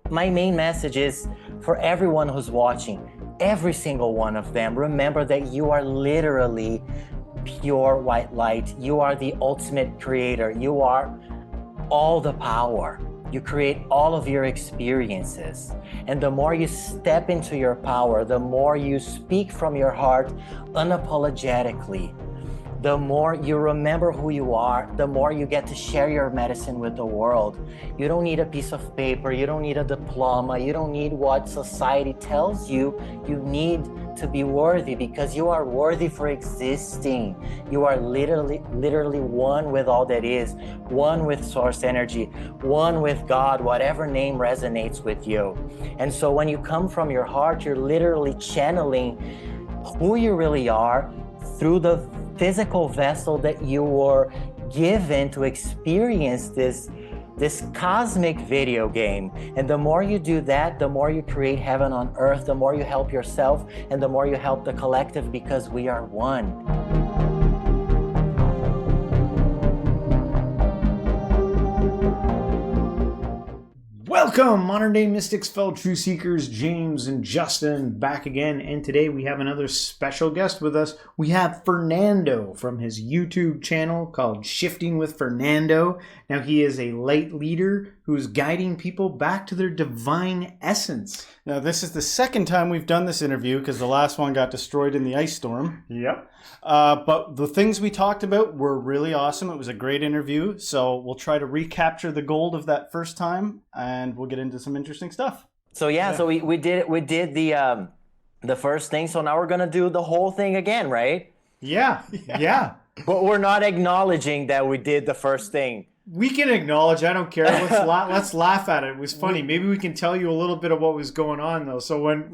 my main message is for everyone who's watching, every single one of them, remember that you are literally pure white light. You are the ultimate creator. You are all the power. You create all of your experiences. And the more you step into your power, the more you speak from your heart unapologetically, the more you remember who you are, the more you get to share your medicine with the world. You don't need a piece of paper. You don't need a diploma. You don't need what society tells you. You need to be worthy because you are worthy for existing. You are literally one with all that is, one with source energy, one with God, whatever name resonates with you. And so when you come from your heart, you're literally channeling who you really are through the physical vessel that you were given to experience this cosmic video game. And the more you do that, the more you create heaven on earth, the more you help yourself, and the more you help the collective, because we are one. Welcome, modern day mystics, fellow truth seekers, James and Justin back again, and today we have another special guest with us. We have Fernando from his YouTube channel called Shifting with Fernando. Now he is a light leader who's guiding people back to their divine essence. Now this is the second time we've done this interview because the last one got destroyed in the ice storm. Yep. But the things we talked about were really awesome. It was a great interview. So we'll try to recapture the gold of that first time, and we'll get into some interesting stuff. So so we did the first thing. So now we're gonna do the whole thing again, right? Yeah. But we're not acknowledging that we did the first thing. We can acknowledge. I don't care. Let's laugh at it. It was funny. Maybe we can tell you a little bit of what was going on though. So when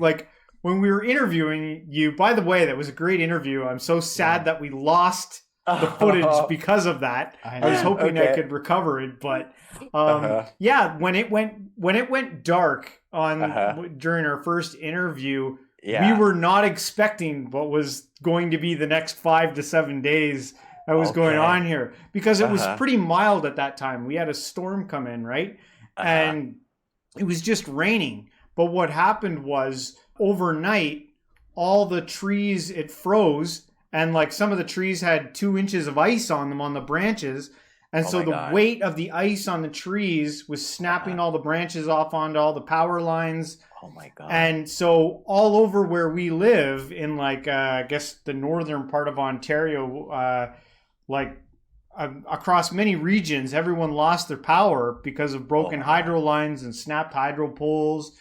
we were interviewing you, by the way, that was a great interview. I'm so sad that we lost the footage because of that. I was hoping I could recover it, but when it went dark during our first interview, we were not expecting what was going to be the next 5 to 7 days that was going on here, because it was pretty mild at that time. We had a storm come in, right? And it was just raining. But what happened was overnight, all the trees, it froze, and like some of the trees had 2 inches of ice on them on the branches. And so the weight of the ice on the trees was snapping all the branches off onto all the power lines. Oh my God. And so all over where we live in I guess the northern part of Ontario, across many regions, everyone lost their power because of broken hydro lines and snapped hydro poles.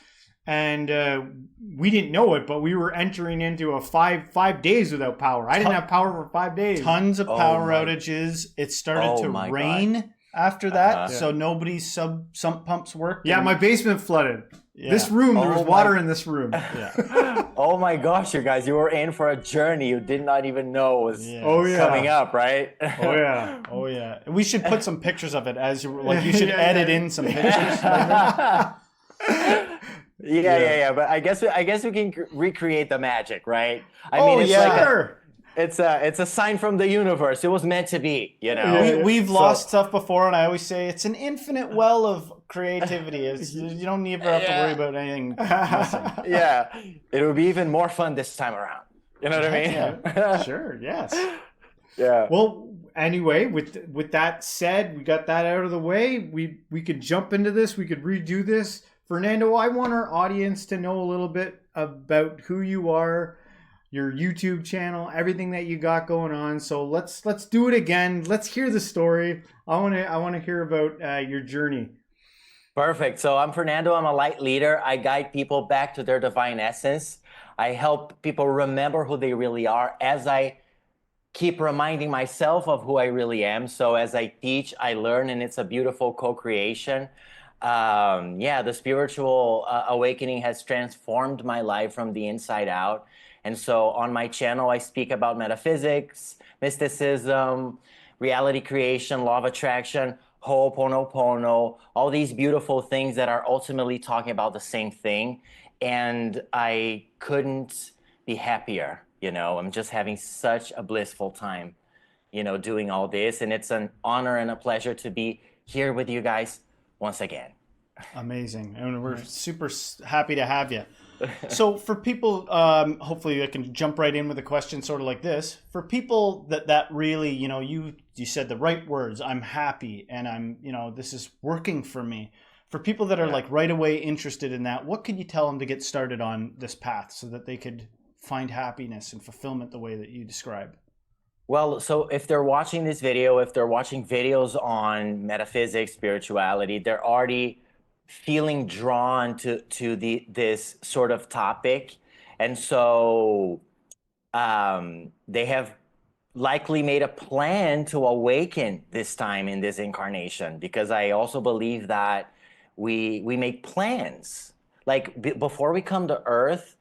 And we didn't know it, but we were entering into a five days without power. I didn't have power for 5 days. Tons of power outages. It started to rain after that, so nobody's sump pumps worked. Yeah, my basement flooded. Yeah. This room, there was water in this room. Yeah. Oh my gosh, you guys, you were in for a journey you did not even know was coming up, right? Oh yeah. We should put some pictures of it as you should edit in some pictures. Yeah. But I guess we can recreate the magic, right? It's a sign from the universe. It was meant to be, you know. We've lost stuff before, and I always say it's an infinite well of creativity. You don't ever have to worry about anything missing. Yeah, it will be even more fun this time around. You know what I mean? Yeah. Sure. Yes. Yeah. Well, anyway, with that said, we got that out of the way. We could jump into this. We could redo this. Fernando, I want our audience to know a little bit about who you are, your YouTube channel, everything that you got going on. So let's do it again. Let's hear the story. I want to hear about your journey. Perfect. So I'm Fernando. I'm a light leader. I guide people back to their divine essence. I help people remember who they really are as I keep reminding myself of who I really am. So as I teach, I learn, and it's a beautiful co-creation. The spiritual awakening has transformed my life from the inside out. And so on my channel, I speak about metaphysics, mysticism, reality creation, law of attraction, Ho'oponopono, all these beautiful things that are ultimately talking about the same thing. And I couldn't be happier. You know, I'm just having such a blissful time, doing all this. And it's an honor and a pleasure to be here with you guys once again. Amazing. And we're super happy to have you. So for people, hopefully I can jump right in with a question sort of like this. For people that really, you said the right words, I'm happy and I'm, this is working for me. For people that are like right away interested in that, what could you tell them to get started on this path so that they could find happiness and fulfillment the way that you describe? Well, so if they're watching this video, if they're watching videos on metaphysics, spirituality, they're already feeling drawn to this sort of topic. And so they have likely made a plan to awaken this time in this incarnation, because I also believe that we make plans. Like before we come to Earth,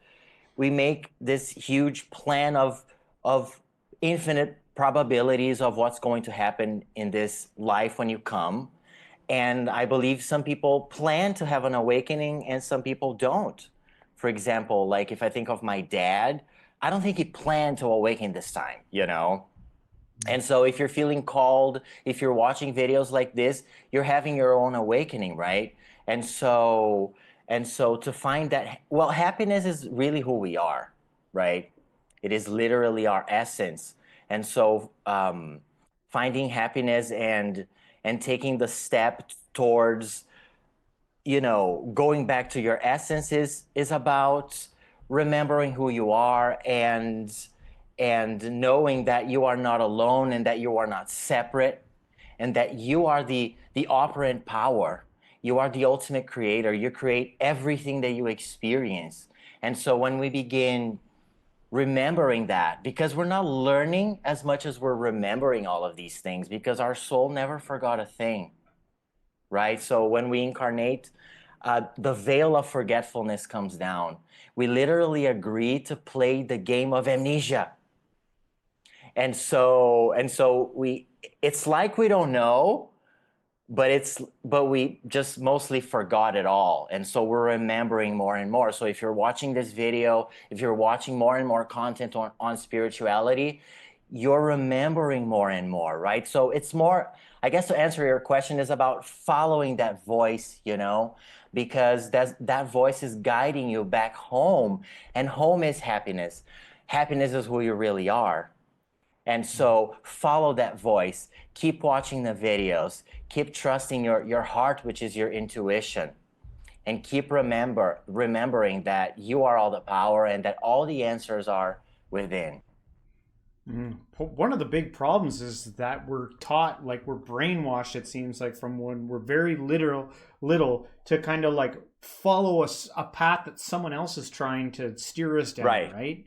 we make this huge plan of infinite probabilities of what's going to happen in this life when you come. And I believe some people plan to have an awakening and some people don't. For example, like if I think of my dad, I don't think he planned to awaken this time, And so if you're feeling called, if you're watching videos like this, you're having your own awakening, right? And so to find that, well, happiness is really who we are, right? It is literally our essence. And so finding happiness and taking the step towards, going back to your essence is about remembering who you are and knowing that you are not alone and that you are not separate and that you are the operant power. You are the ultimate creator. You create everything that you experience. And so when we begin remembering that, because we're not learning as much as we're remembering all of these things, because our soul never forgot a thing, right? So when we incarnate, the veil of forgetfulness comes down. We literally agree to play the game of amnesia. And so it's like we don't know, but we just mostly forgot it all. And so we're remembering more and more. So if you're watching this video, if you're watching more and more content on spirituality, you're remembering more and more, right? So it's more, I guess, to answer your question, is about following that voice, because that voice is guiding you back home, and home is happiness. Happiness is who you really are. And so follow that voice, keep watching the videos, keep trusting your heart, which is your intuition, and keep remembering that you are all the power and that all the answers are within. One of the big problems is that we're taught, like we're brainwashed, it seems like, from when we're very little to kind of like follow a path that someone else is trying to steer us down, right?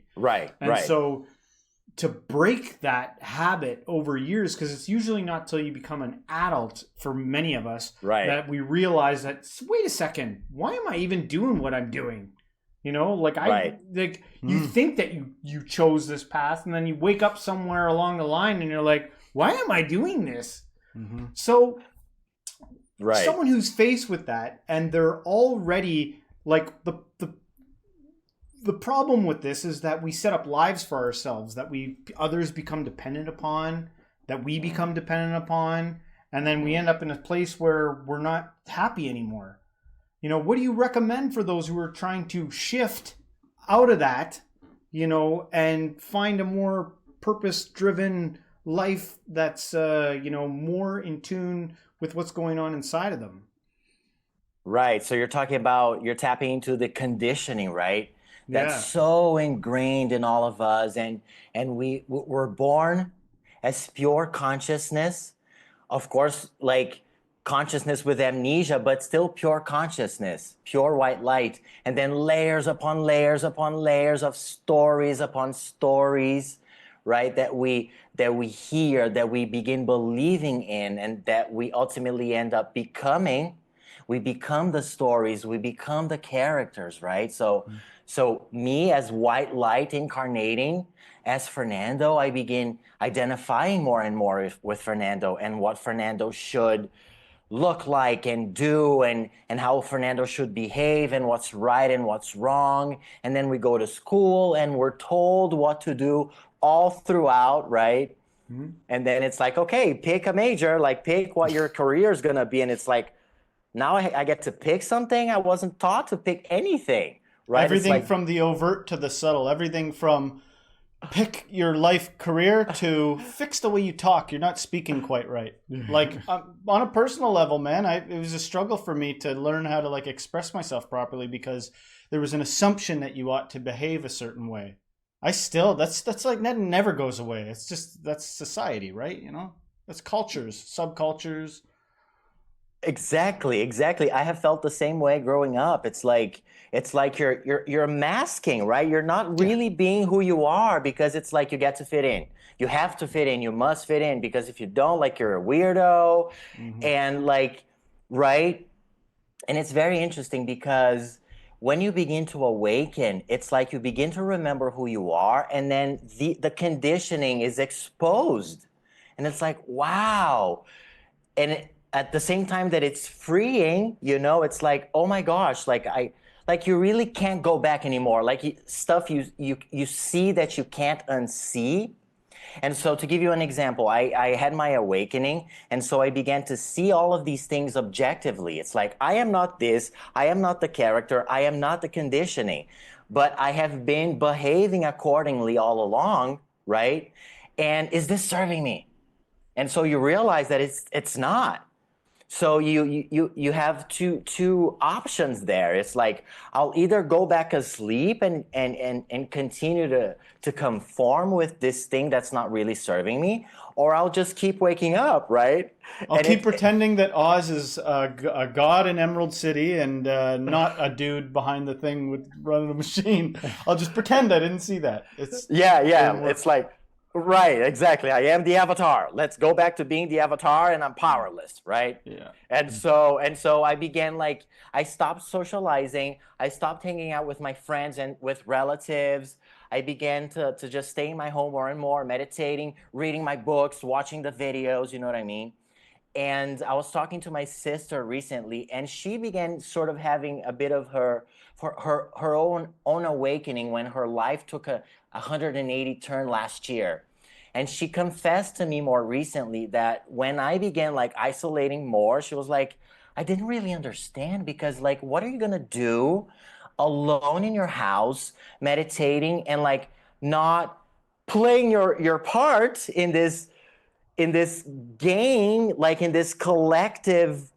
And so to break that habit over years, because it's usually not till you become an adult for many of us that we realize that, wait a second, why am I even doing what I'm doing? You think that you chose this path, and then you wake up somewhere along the line and you're like, why am I doing this? Mm-hmm. So someone who's faced with that and they're already like the problem with this is that we set up lives for ourselves that others become dependent upon, that we become dependent upon, and then we end up in a place where we're not happy anymore. What do you recommend for those who are trying to shift out of that, and find a more purpose-driven life that's, more in tune with what's going on inside of them? Right. So you're tapping into the conditioning, right? That's so ingrained in all of us, and we're born as pure consciousness, of course, like consciousness with amnesia, but still pure consciousness, pure white light, and then layers upon layers upon layers of stories upon stories, right? That we hear, that we begin believing in, and that we ultimately end up becoming. We become the stories, we become the characters, right? So me as white light incarnating as Fernando, I begin identifying more and more with Fernando and what Fernando should look like and do, and how Fernando should behave, and what's right and what's wrong. And then we go to school and we're told what to do all throughout, right? Mm-hmm. And then it's like, okay, pick a major, like pick what your career is going to be. And it's like, Now I get to pick something. I wasn't taught to pick anything, right? It's Everything like, from the overt to the subtle, everything from pick your life career to fix the way you talk. You're not speaking quite right. Like on a personal level, man, it was a struggle for me to learn how to like express myself properly because there was an assumption that you ought to behave a certain way. That's like that never goes away. It's just that's society, right? You know, that's cultures, subcultures. exactly. I have felt the same way growing up. It's like you're masking, right? You're not Yeah. really being who you are because it's like you get to fit in. You have to fit in. You must fit in because if you don't, like you're a weirdo, Mm-hmm. and like, right? And it's very interesting because when you begin to awaken, it's like you begin to remember who you are, and then the conditioning is exposed. And it's like, wow. And at the same time that it's freeing, it's like, oh my gosh, like you really can't go back anymore. Like stuff you see that you can't unsee. And so to give you an example, I had my awakening, and so I began to see all of these things objectively. It's like, I am not this, I am not the character, I am not the conditioning, but I have been behaving accordingly all along, right? And is this serving me? And so you realize that it's not. So you have two options there. It's like, I'll either go back asleep and continue to conform with this thing that's not really serving me, or I'll just keep waking up, right? I'll And keep pretending that Oz is a god in Emerald City and not a dude behind the thing with running a machine. I'll just pretend I didn't see that. yeah, Won't work. it's like, right, exactly. I am the avatar. Let's go back to being the avatar, and I'm powerless, right? Yeah. And so I began, like, I stopped socializing. I stopped hanging out with my friends and with relatives. I began to just stay in my home more and more, meditating, reading my books, watching the videos, you know what I mean? And I was talking to my sister recently, and she began sort of having a bit of her own awakening when her life took a 180 turn last year. And she confessed to me more recently that when I began like isolating more, she was like, I didn't really understand, because like, what are you gonna do alone in your house, meditating and like not playing your part in this game, like in this collective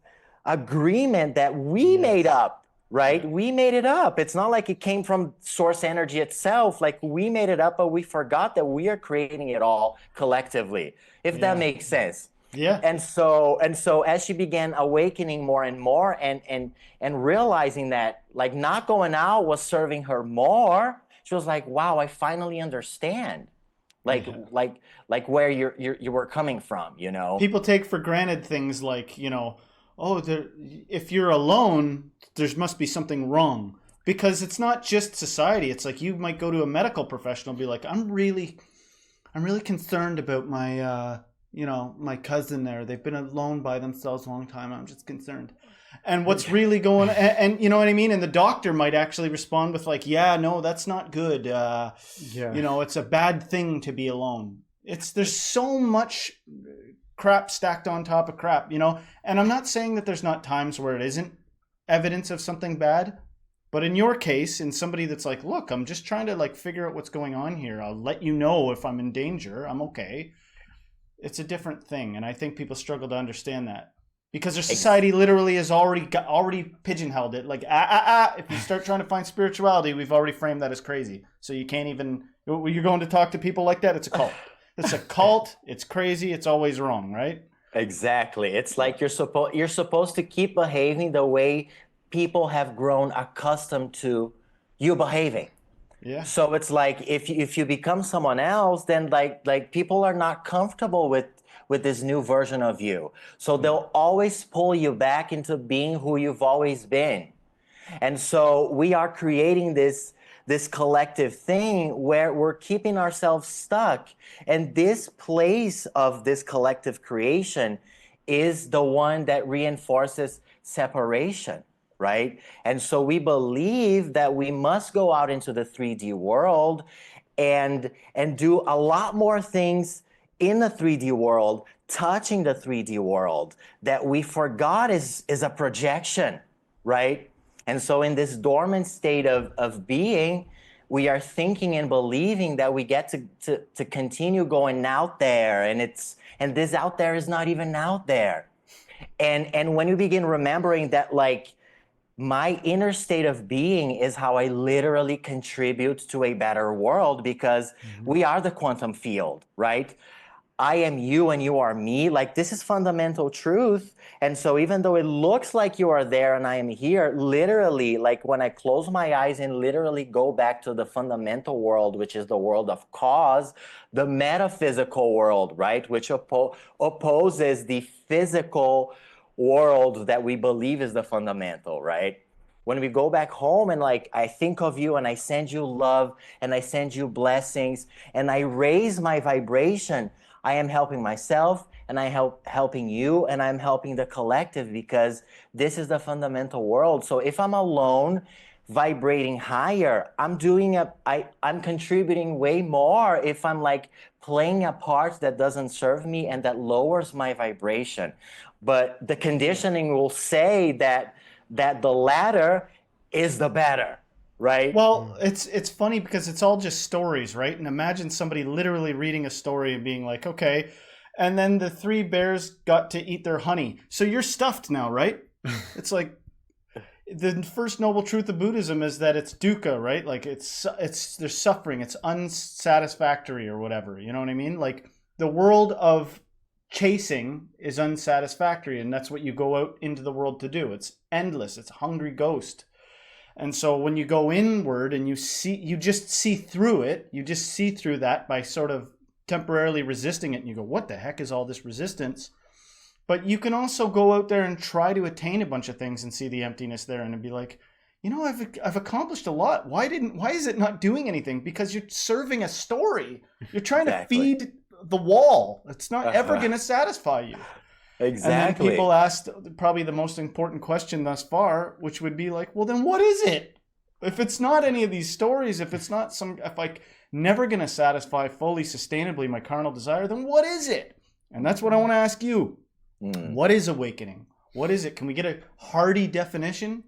agreement that we made up, right? We made it up. It's not like it came from source energy itself. Like we made it up, but we forgot that we are creating it all collectively, if that Yeah. makes sense. Yeah. And so as she began awakening more and more, and realizing that like not going out was serving her more, she was like, wow, I finally understand, like Yeah. like where you were coming from, People take for granted things like, oh, if you're alone, there must be something wrong. Because it's not just society. It's like you might go to a medical professional and be like, I'm really concerned about my cousin there. They've been alone by themselves a long time. I'm just concerned. And what's really going on, and you know what I mean? And the doctor might actually respond with like, yeah, no, that's not good. It's a bad thing to be alone. There's so much crap stacked on top of crap, and I'm not saying that there's not times where it isn't evidence of something bad, but in your case, in somebody that's like, look, I'm just trying to like figure out what's going on here. I'll let you know if I'm in danger. I'm okay. It's a different thing, and I think people struggle to understand that. Because our society literally has already pigeonholed it. Like, if you start trying to find spirituality, we've already framed that as crazy. So you can't even, you're going to talk to people like that, it's a cult. It's a cult, it's crazy, it's always wrong, right? Exactly. It's like you're supposed to keep behaving the way people have grown accustomed to you behaving. Yeah. So it's like if you become someone else, then like people are not comfortable with this new version of you. So they'll always pull you back into being who you've always been. And so we are creating this collective thing where we're keeping ourselves stuck. And this place of this collective creation is the one that reinforces separation, right? And so we believe that we must go out into the 3D world and do a lot more things in the 3D world, touching the 3D world, that we forgot is a projection, right? And so in this dormant state of being, we are thinking and believing that we get to continue going out there, and this out there is not even out there. And when you begin remembering that, like, my inner state of being is how I literally contribute to a better world, because we are the quantum field, right? I am you and you are me. Like, this is fundamental truth. And so even though it looks like you are there and I am here, literally, like when I close my eyes and literally go back to the fundamental world, which is the world of cause, the metaphysical world, right? Which opposes the physical world that we believe is the fundamental, right? When we go back home and like I think of you and I send you love and I send you blessings and I raise my vibration, I am helping myself and I helping you and I'm helping the collective, because this is the fundamental world. So if I'm alone vibrating higher, I'm contributing way more if I'm like playing a part that doesn't serve me and that lowers my vibration. But the conditioning will say that the latter is the better, right? Well, it's funny because it's all just stories, right? And imagine somebody literally reading a story and being like, okay, and then the 3 bears got to eat their honey. So you're stuffed now, right? It's like the first noble truth of Buddhism is that it's dukkha, right? Like there's suffering, it's unsatisfactory or whatever. You know what I mean? Like the world of chasing is unsatisfactory, and that's what you go out into the world to do. It's endless. It's a hungry ghost. And so when you go inward and you just see through it, you just see through that by sort of temporarily resisting it, and you go, what the heck is all this resistance? But you can also go out there and try to attain a bunch of things and see the emptiness there and be like, you know, I've accomplished a lot. Why is it not doing anything? Because you're serving a story. You're trying to feed the wall. It's not ever going to satisfy you. Exactly. And then people asked probably the most important question thus far, which would be like, well, then what is it? If it's not any of these stories, if I never going to satisfy fully, sustainably my carnal desire, then what is it? And that's what I want to ask you. What is awakening? What is it? Can we get a hearty definition?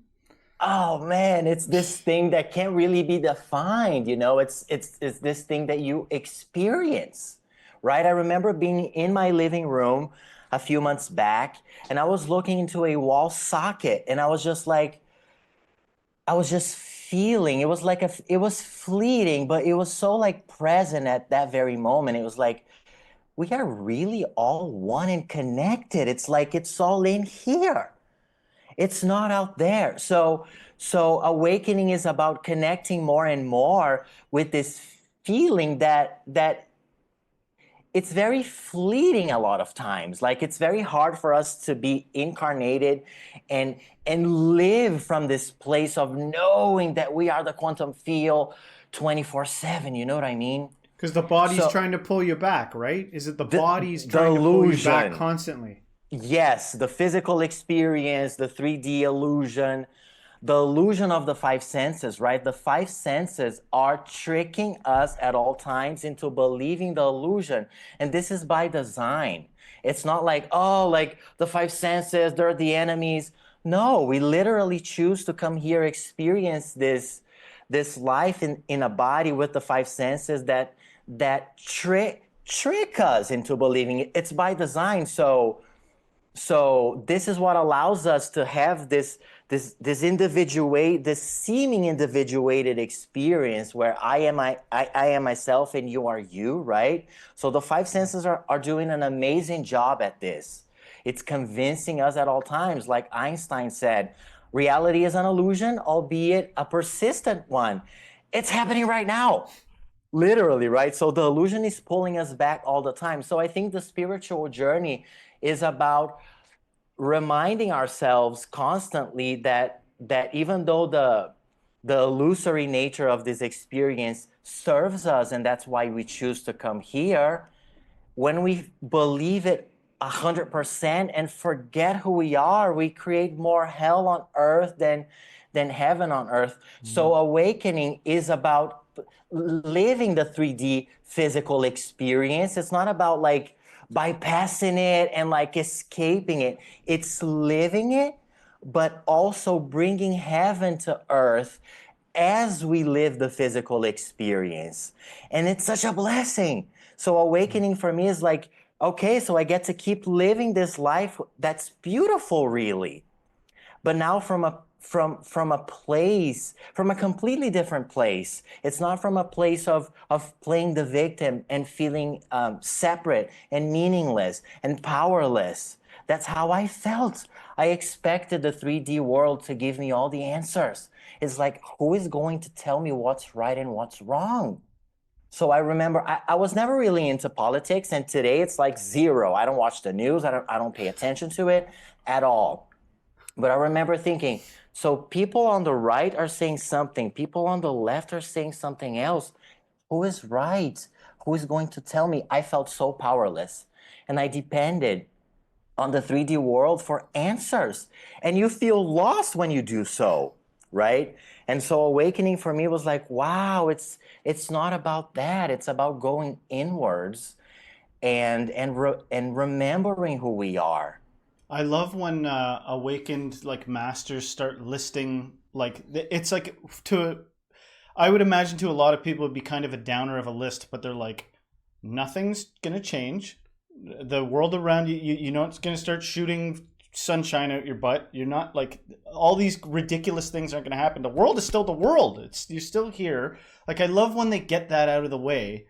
Oh man, it's this thing that can't really be defined, you know. It's this thing that you experience, right? I remember being in my living room a few months back, and I was looking into a wall socket, and I was just feeling. It was like it was fleeting, but it was so like present at that very moment. It was like, we are really all one and connected. It's like it's all in here. It's not out there. So awakening is about connecting more and more with this feeling that it's very fleeting a lot of times. Like, it's very hard for us to be incarnated and live from this place of knowing that we are the quantum field 24/7. You know what I mean? Because the body's trying to pull you back, right? Is it the body's trying to pull you back constantly? Yes, the physical experience, the 3D illusion, the illusion of the 5 senses, right? The 5 senses are tricking us at all times into believing the illusion. And this is by design. It's not like, oh, like the 5 senses, they're the enemies. No, we literally choose to come here, experience this life in a body with the 5 senses that trick us into believing it. It's by design. So this is what allows us to have this seeming individuated experience where I am myself and you are you, right? So the 5 senses are doing an amazing job at this. It's convincing us at all times. Like Einstein said, reality is an illusion, albeit a persistent one. It's happening right now. Literally, right? So the illusion is pulling us back all the time. So I think the spiritual journey is about reminding ourselves constantly that even though the illusory nature of this experience serves us, and that's why we choose to come here, when we believe it 100% and forget who we are, we create more hell on earth than than heaven on earth. So awakening is about living the 3D physical experience. It's not about like bypassing it and like escaping it. It's living it, but also bringing heaven to earth as we live the physical experience. And it's such a blessing. So awakening for me is like, okay, so I get to keep living this life that's beautiful, really. But now from a place, from a completely different place. It's not from a place of playing the victim and feeling separate and meaningless and powerless. That's how I felt. I expected the 3D world to give me all the answers. It's like, who is going to tell me what's right and what's wrong? So I remember I was never really into politics, and today it's like zero. I don't watch the news. I don't pay attention to it at all. But I remember thinking, so people on the right are saying something, people on the left are saying something else. Who is right? Who is going to tell me? I felt so powerless, and I depended on the 3D world for answers. And you feel lost when you do so, right? And so awakening for me was like, wow, it's not about that. It's about going inwards and remembering who we are. I love when awakened like masters start listing, like it's like I would imagine to a lot of people it'd be kind of a downer of a list, but they're like, nothing's gonna change. The world around you, you know, it's gonna start shooting sunshine out your butt. You're not like, all these ridiculous things aren't gonna happen. The world is still the world. You're still here. Like, I love when they get that out of the way,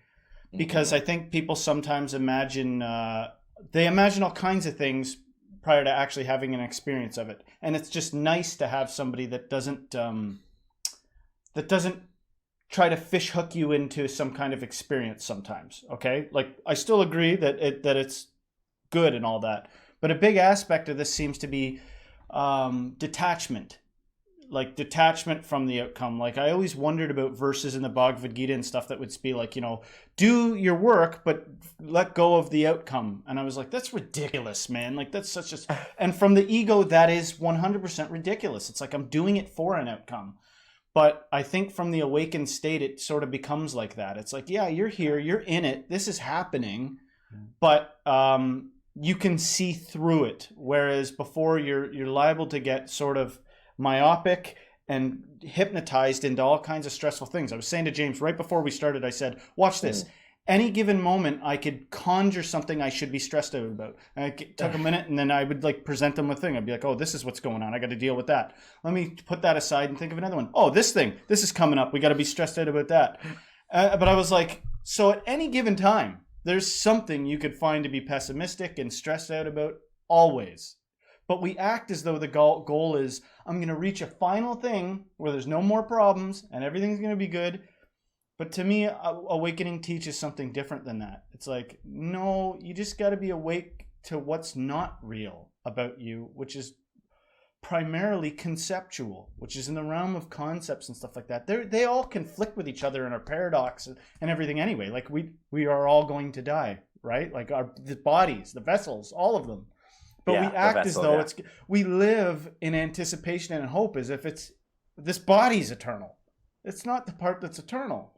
because I think people sometimes imagine they imagine all kinds of things prior to actually having an experience of it. And it's just nice to have somebody that doesn't try to fish hook you into some kind of experience sometimes. Okay? Like, I still agree that it's good and all that. But a big aspect of this seems to be detachment. Like, detachment from the outcome. Like, I always wondered about verses in the Bhagavad Gita and stuff that would be like, you know, do your work, but let go of the outcome. And I was like, that's ridiculous, man. Like, that's such a... And from the ego, that is 100% ridiculous. It's like, I'm doing it for an outcome. But I think from the awakened state, it sort of becomes like that. It's like, yeah, you're here, you're in it, this is happening, but you can see through it. Whereas before, you're liable to get sort of myopic and hypnotized into all kinds of stressful things. I was saying to James right before we started, I said, watch this. Any given moment, I could conjure something I should be stressed out about. And it took a minute, and then I would like present them a thing. I'd be like, oh, this is what's going on. I got to deal with that. Let me put that aside and think of another one. Oh, this is coming up. We got to be stressed out about that. But I was like, so at any given time, there's something you could find to be pessimistic and stressed out about always. But we act as though the goal is, I'm going to reach a final thing where there's no more problems and everything's going to be good. But to me, awakening teaches something different than that. It's like, no, you just got to be awake to what's not real about you, which is primarily conceptual, which is in the realm of concepts and stuff like that. They all conflict with each other and are paradox and everything anyway. Like, we are all going to die, right? Like, the bodies, the vessels, all of them. But we act as though we live in anticipation and hope as if this body's eternal. It's not the part that's eternal.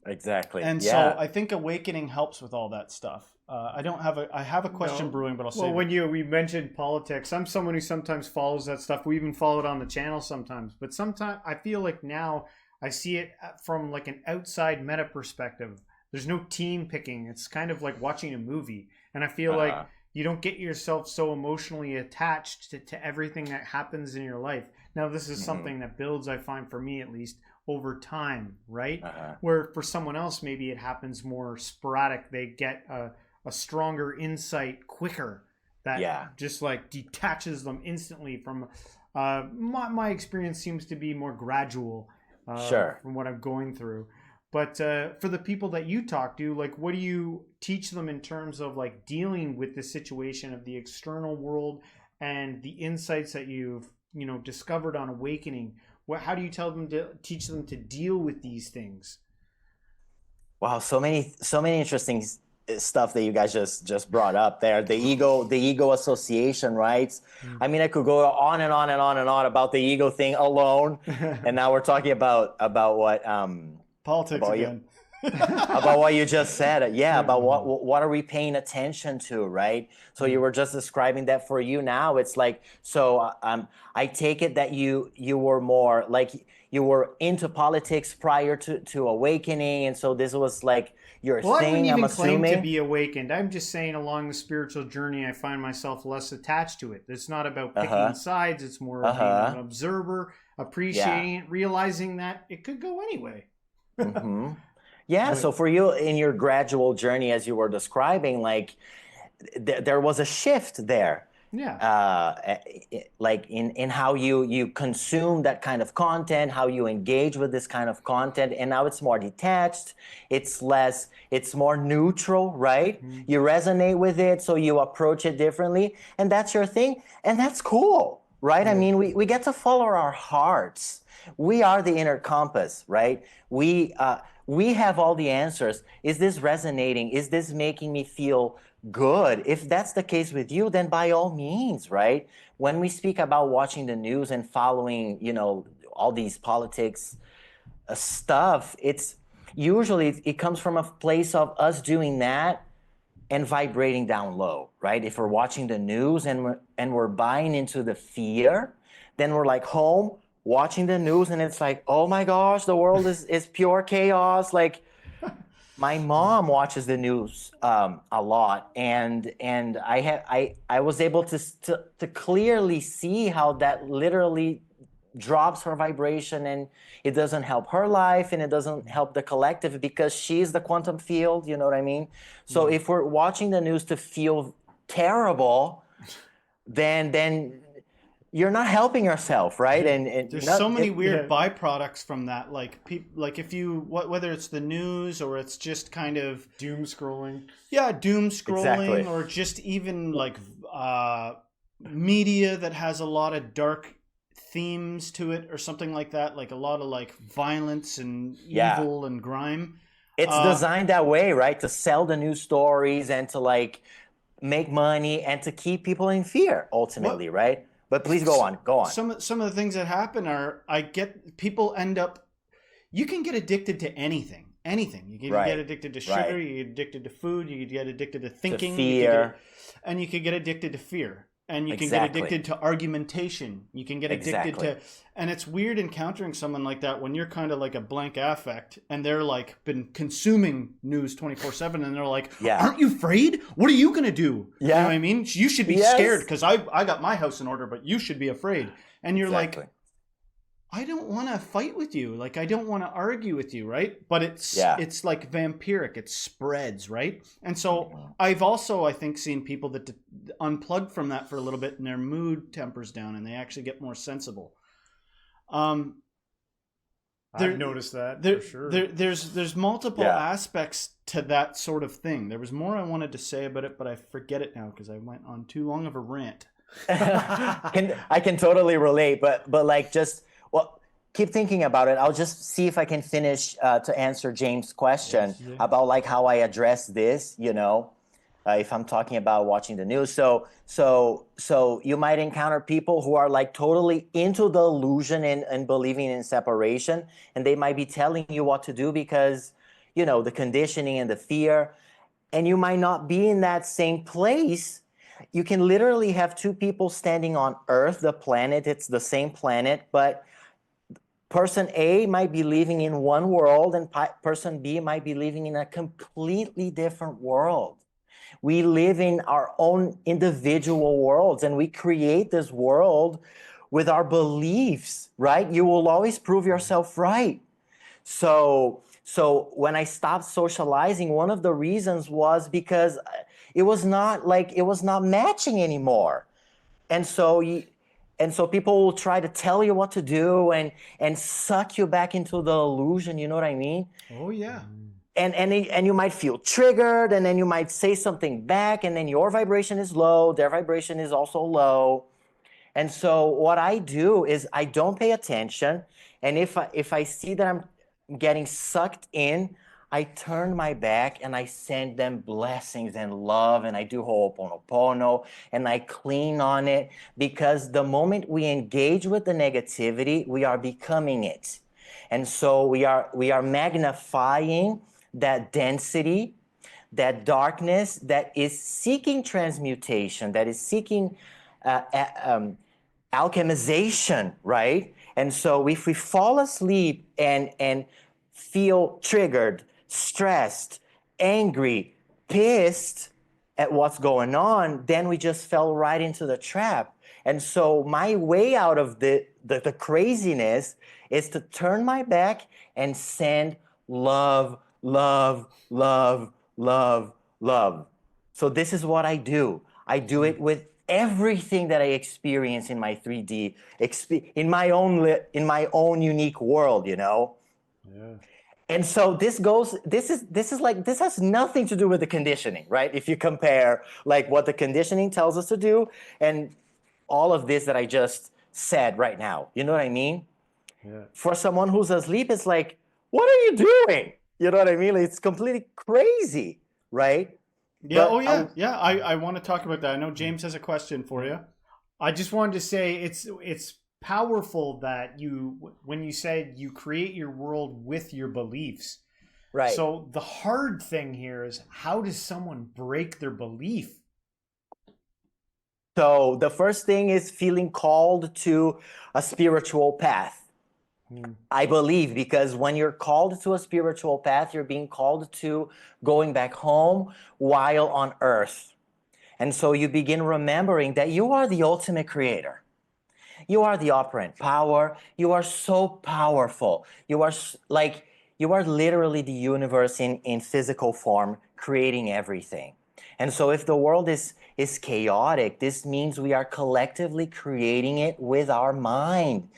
Exactly. And so I think awakening helps with all that stuff. I have a question brewing, but I'll say. Well, we mentioned politics, I'm someone who sometimes follows that stuff. We even follow it on the channel sometimes. But sometimes I feel like now I see it from like an outside meta perspective. There's no team picking. It's kind of like watching a movie. And I feel like you don't get yourself so emotionally attached to everything that happens in your life. Now, this is something that builds, I find, for me at least, over time, right? Where for someone else, maybe it happens more sporadic. They get a stronger insight quicker that just like detaches them instantly from... my experience seems to be more gradual from what I'm going through. But for the people that you talk to, like, what do you teach them in terms of like dealing with the situation of the external world and the insights that you've, you know, discovered on awakening? How do you teach them to deal with these things? Wow, so many interesting stuff that you guys just brought up there, the ego association, right? I mean, I could go on and on and on and on about the ego thing alone, and now we're talking about what Politics about again. about what you just said. Yeah, about what are we paying attention to, right? So you were just describing that. For you now, it's like, so I take it that you were more like, you were into politics prior to awakening, and so this was like your Well, I thing, wouldn't even I'm claim assuming. to be awakened. I'm just saying along the spiritual journey, I find myself less attached to it. It's not about picking sides. It's more of being an observer, appreciating it, realizing that it could go anyway. Yeah, so for you in your gradual journey, as you were describing, like there was a shift there. Yeah. Like in how you consume that kind of content, how you engage with this kind of content, and now it's more detached, it's more neutral, right? You resonate with it, so you approach it differently, and that's your thing, and that's cool, right? I mean, we get to follow our hearts. We are the inner compass, right? We have all the answers. Is this resonating? Is this making me feel good? If that's the case with you, then by all means, right? When we speak about watching the news and following, all these politics stuff, it's usually it comes from a place of us doing that and vibrating down low, right? If we're watching the news and we're buying into the fear, then we're like home watching the news and it's like, oh my gosh, the world is pure chaos. Like, my mom watches the news a lot, and I was able to clearly see how that literally drops her vibration, and it doesn't help her life, and it doesn't help the collective, because she's the quantum field. You know what I mean? So if we're watching the news to feel terrible, then you're not helping yourself, right? And There's so many weird byproducts from that. Like if you whether it's the news or it's just kind of doom scrolling. Yeah, doom scrolling, Exactly. or just even like media that has a lot of dark themes to it or something like that, like a lot of like violence and evil and grime. It's designed that way, right? To sell the news stories and to like make money and to keep people in fear ultimately, right? But please go on. Some of the things that happen are, people end up, you can get addicted to anything. You can get addicted to sugar, you get addicted to food, you can get addicted to thinking, to fear. and you can get addicted to fear. And you can get addicted to argumentation. You can get addicted to, and it's weird encountering someone like that when you're kind of like a blank affect and they're like been consuming news 24/7 and they're like, aren't you afraid? What are you going to do? You know what I mean? You should be scared because I got my house in order, but you should be afraid. And you're like, I don't want to fight with you. Like, I don't want to argue with you, right? But it's like vampiric. It spreads, right? And so I've also, I think, seen people that unplug from that for a little bit and their mood tempers down and they actually get more sensible. I've noticed that for sure. There's multiple aspects to that sort of thing. There was more I wanted to say about it, but I forget it now because I went on too long of a rant. I can totally relate, but like just... Well, keep thinking about it. I'll just see if I can finish to answer James' question about like how I address this, if I'm talking about watching the news. So you might encounter people who are like totally into the illusion and believing in separation, and they might be telling you what to do because, the conditioning and the fear, and you might not be in that same place. You can literally have two people standing on Earth, the planet, it's the same planet, but person A might be living in one world and person B might be living in a completely different world. We live in our own individual worlds and we create this world with our beliefs, right? You will always prove yourself right. So when I stopped socializing, one of the reasons was because it was not matching anymore. And so people will try to tell you what to do and suck you back into the illusion. You know what I mean? Oh yeah. And you might feel triggered, and then you might say something back, and then your vibration is low, their vibration is also low. And so what I do is I don't pay attention, and if I see that I'm getting sucked in, I turn my back and I send them blessings and love, and I do Ho'oponopono and I clean on it, because the moment we engage with the negativity, we are becoming it. And so we are magnifying that density, that darkness that is seeking transmutation, that is seeking alchemization, right? And so if we fall asleep and feel triggered, stressed, angry, pissed at what's going on, then we just fell right into the trap. And so my way out of the craziness is to turn my back and send love, love, love, love, love. So this is what I do. I do it with everything that I experience in my 3D, in my own unique world, you know? Yeah. And so this has nothing to do with the conditioning, right? If you compare like what the conditioning tells us to do and all of this that I just said right now, you know what I mean? Yeah. For someone who's asleep, it's like, what are you doing? You know what I mean? Like, it's completely crazy, right? Yeah. But Oh, yeah. Yeah. I want to talk about that. I know James has a question for you. I just wanted to say it's powerful that when you said you create your world with your beliefs. right. So the hard thing here is, how does someone break their belief? So the first thing is feeling called to a spiritual path. I believe, because when you're called to a spiritual path, you're being called to going back home while on earth. And so you begin remembering that you are the ultimate creator. You are the operant power. You are so powerful. You are literally the universe in physical form, creating everything. And so if the world is chaotic, this means we are collectively creating it with our mind.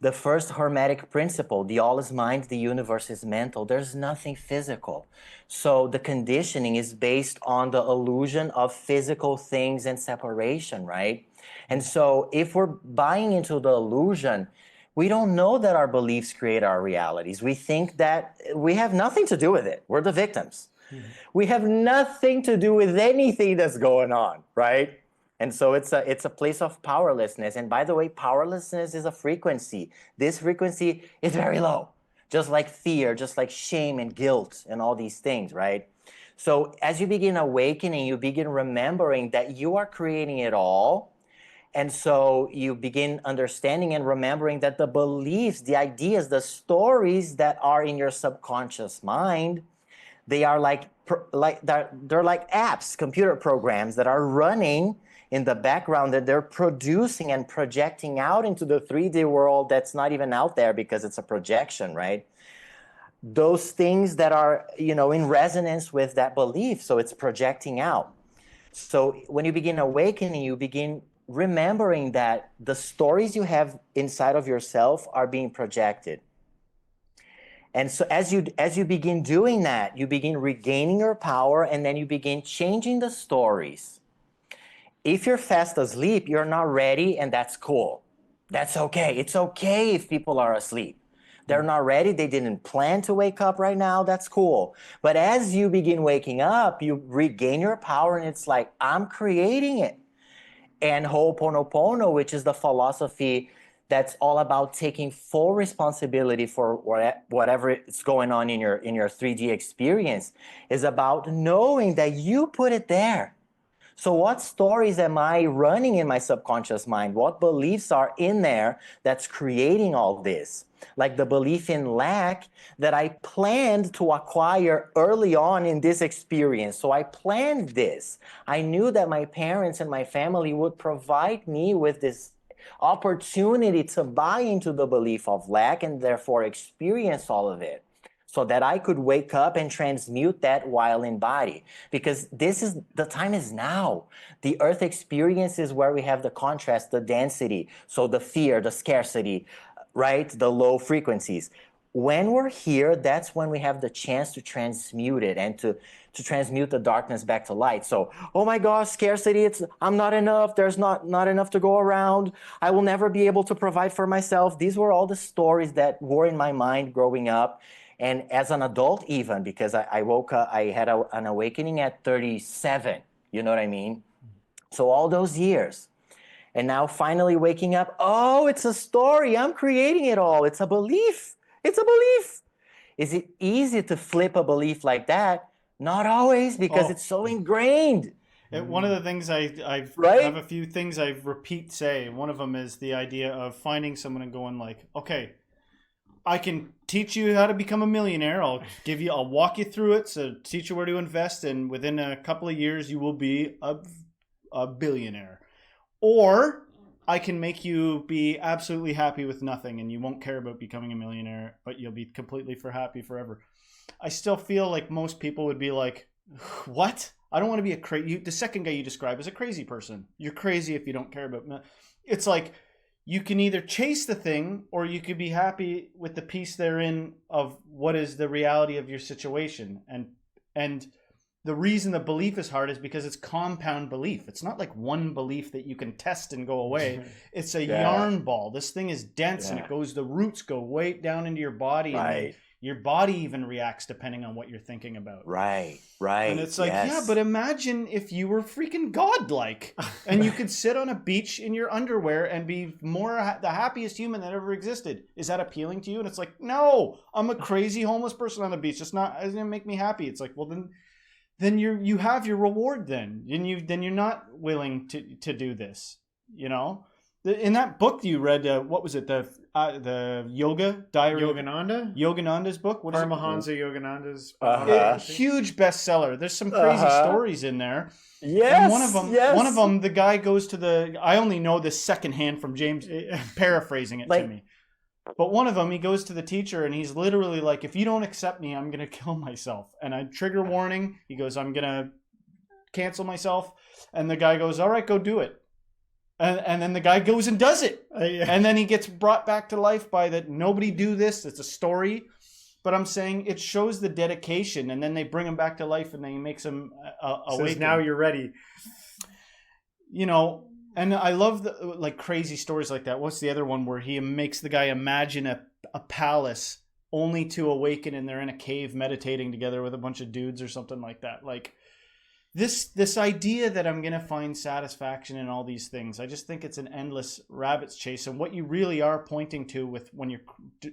The first Hermetic principle, the all is mind, the universe is mental. There's nothing physical. So the conditioning is based on the illusion of physical things and separation, right? And so if we're buying into the illusion, we don't know that our beliefs create our realities. We think that we have nothing to do with it. We're the victims. We have nothing to do with anything that's going on, right? And so it's a place of powerlessness. And by the way, powerlessness is a frequency. This frequency is very low, just like fear, just like shame and guilt and all these things, right? So as you begin awakening, you begin remembering that you are creating it all. And so you begin understanding and remembering that the beliefs, the ideas, the stories that are in your subconscious mind, they are they're like apps, computer programs that are running in the background, that they're producing and projecting out into the 3D world that's not even out there because it's a projection, right? Those things that are, in resonance with that belief, so it's projecting out. So when you begin awakening, you begin remembering that the stories you have inside of yourself are being projected. And so as you begin doing that, you begin regaining your power, and then you begin changing the stories. If you're fast asleep, you're not ready, and that's cool. That's okay. It's okay if people are asleep. They're not ready. They didn't plan to wake up right now. That's cool. But as you begin waking up, you regain your power, and it's like, I'm creating it. And Ho'oponopono, which is the philosophy that's all about taking full responsibility for whatever is going on in your 3D experience, is about knowing that you put it there. So what stories am I running in my subconscious mind? What beliefs are in there that's creating all this? Like the belief in lack that I planned to acquire early on in this experience. So I planned this. I knew that my parents and my family would provide me with this opportunity to buy into the belief of lack and therefore experience all of it, so that I could wake up and transmute that while in body. Because the time is now. The earth experience is where we have the contrast, the density, so the fear, the scarcity, right? The low frequencies. when we're here, that's when we have the chance to transmute it and to transmute the darkness back to light. So, oh my gosh, scarcity, I'm not enough, there's not enough to go around, I will never be able to provide for myself. These were all the stories that were in my mind growing up. And as an adult even, because I woke up, I had an awakening at 37, you know what I mean? So all those years. And now finally waking up, oh, it's a story, I'm creating it all, it's a belief. It's a belief. Is it easy to flip a belief like that? Not always, because it's so ingrained. One of the things I Right? have a few things I repeat say. One of them is the idea of finding someone and going like, okay, I can teach you how to become a millionaire. I'll walk you through it. So teach you where to invest, and within a couple of years you will be a billionaire. Or I can make you be absolutely happy with nothing and you won't care about becoming a millionaire, but you'll be completely happy forever. I still feel like most people would be like, what? I don't want to be the second guy you describe as a crazy person. You're crazy if you don't care about. It's like you can either chase the thing or you could be happy with the piece therein of what is the reality of your situation. And the reason the belief is hard is because it's compound belief. It's not like one belief that you can test and go away. It's a yarn ball. This thing is dense and the roots go way down into your body. Right. And your body even reacts depending on what you're thinking about. Right. And it's like, but imagine if you were freaking godlike and you could sit on a beach in your underwear and be the happiest human that ever existed. Is that appealing to you? And it's like, no, I'm a crazy homeless person on the beach. It's not going to make me happy. It's like, well, then you have your reward then. Then you're not willing to do this, you know? In that book you read, what was it? The Yoga Diary? Yogananda's book? What is Paramahansa Yogananda's huge bestseller. There's some crazy stories in there. Yes. And one of them, the guy goes to I only know this secondhand from James paraphrasing it to me. But one of them, he goes to the teacher and he's literally like, if you don't accept me, I'm going to kill myself. And I trigger warning. He goes, I'm going to cancel myself. And the guy goes, all right, go do it. And then the guy goes and does it. And then he gets brought back to life by that. Nobody do this. It's a story. But I'm saying it shows the dedication. And then they bring him back to life and then he makes him awaken. Says, now you're ready. You know, and I love crazy stories like that. What's the other one where he makes the guy imagine a palace only to awaken and they're in a cave meditating together with a bunch of dudes or something like that. Like this idea that I'm going to find satisfaction in all these things. I just think it's an endless rabbit's chase. And what you really are pointing to when you're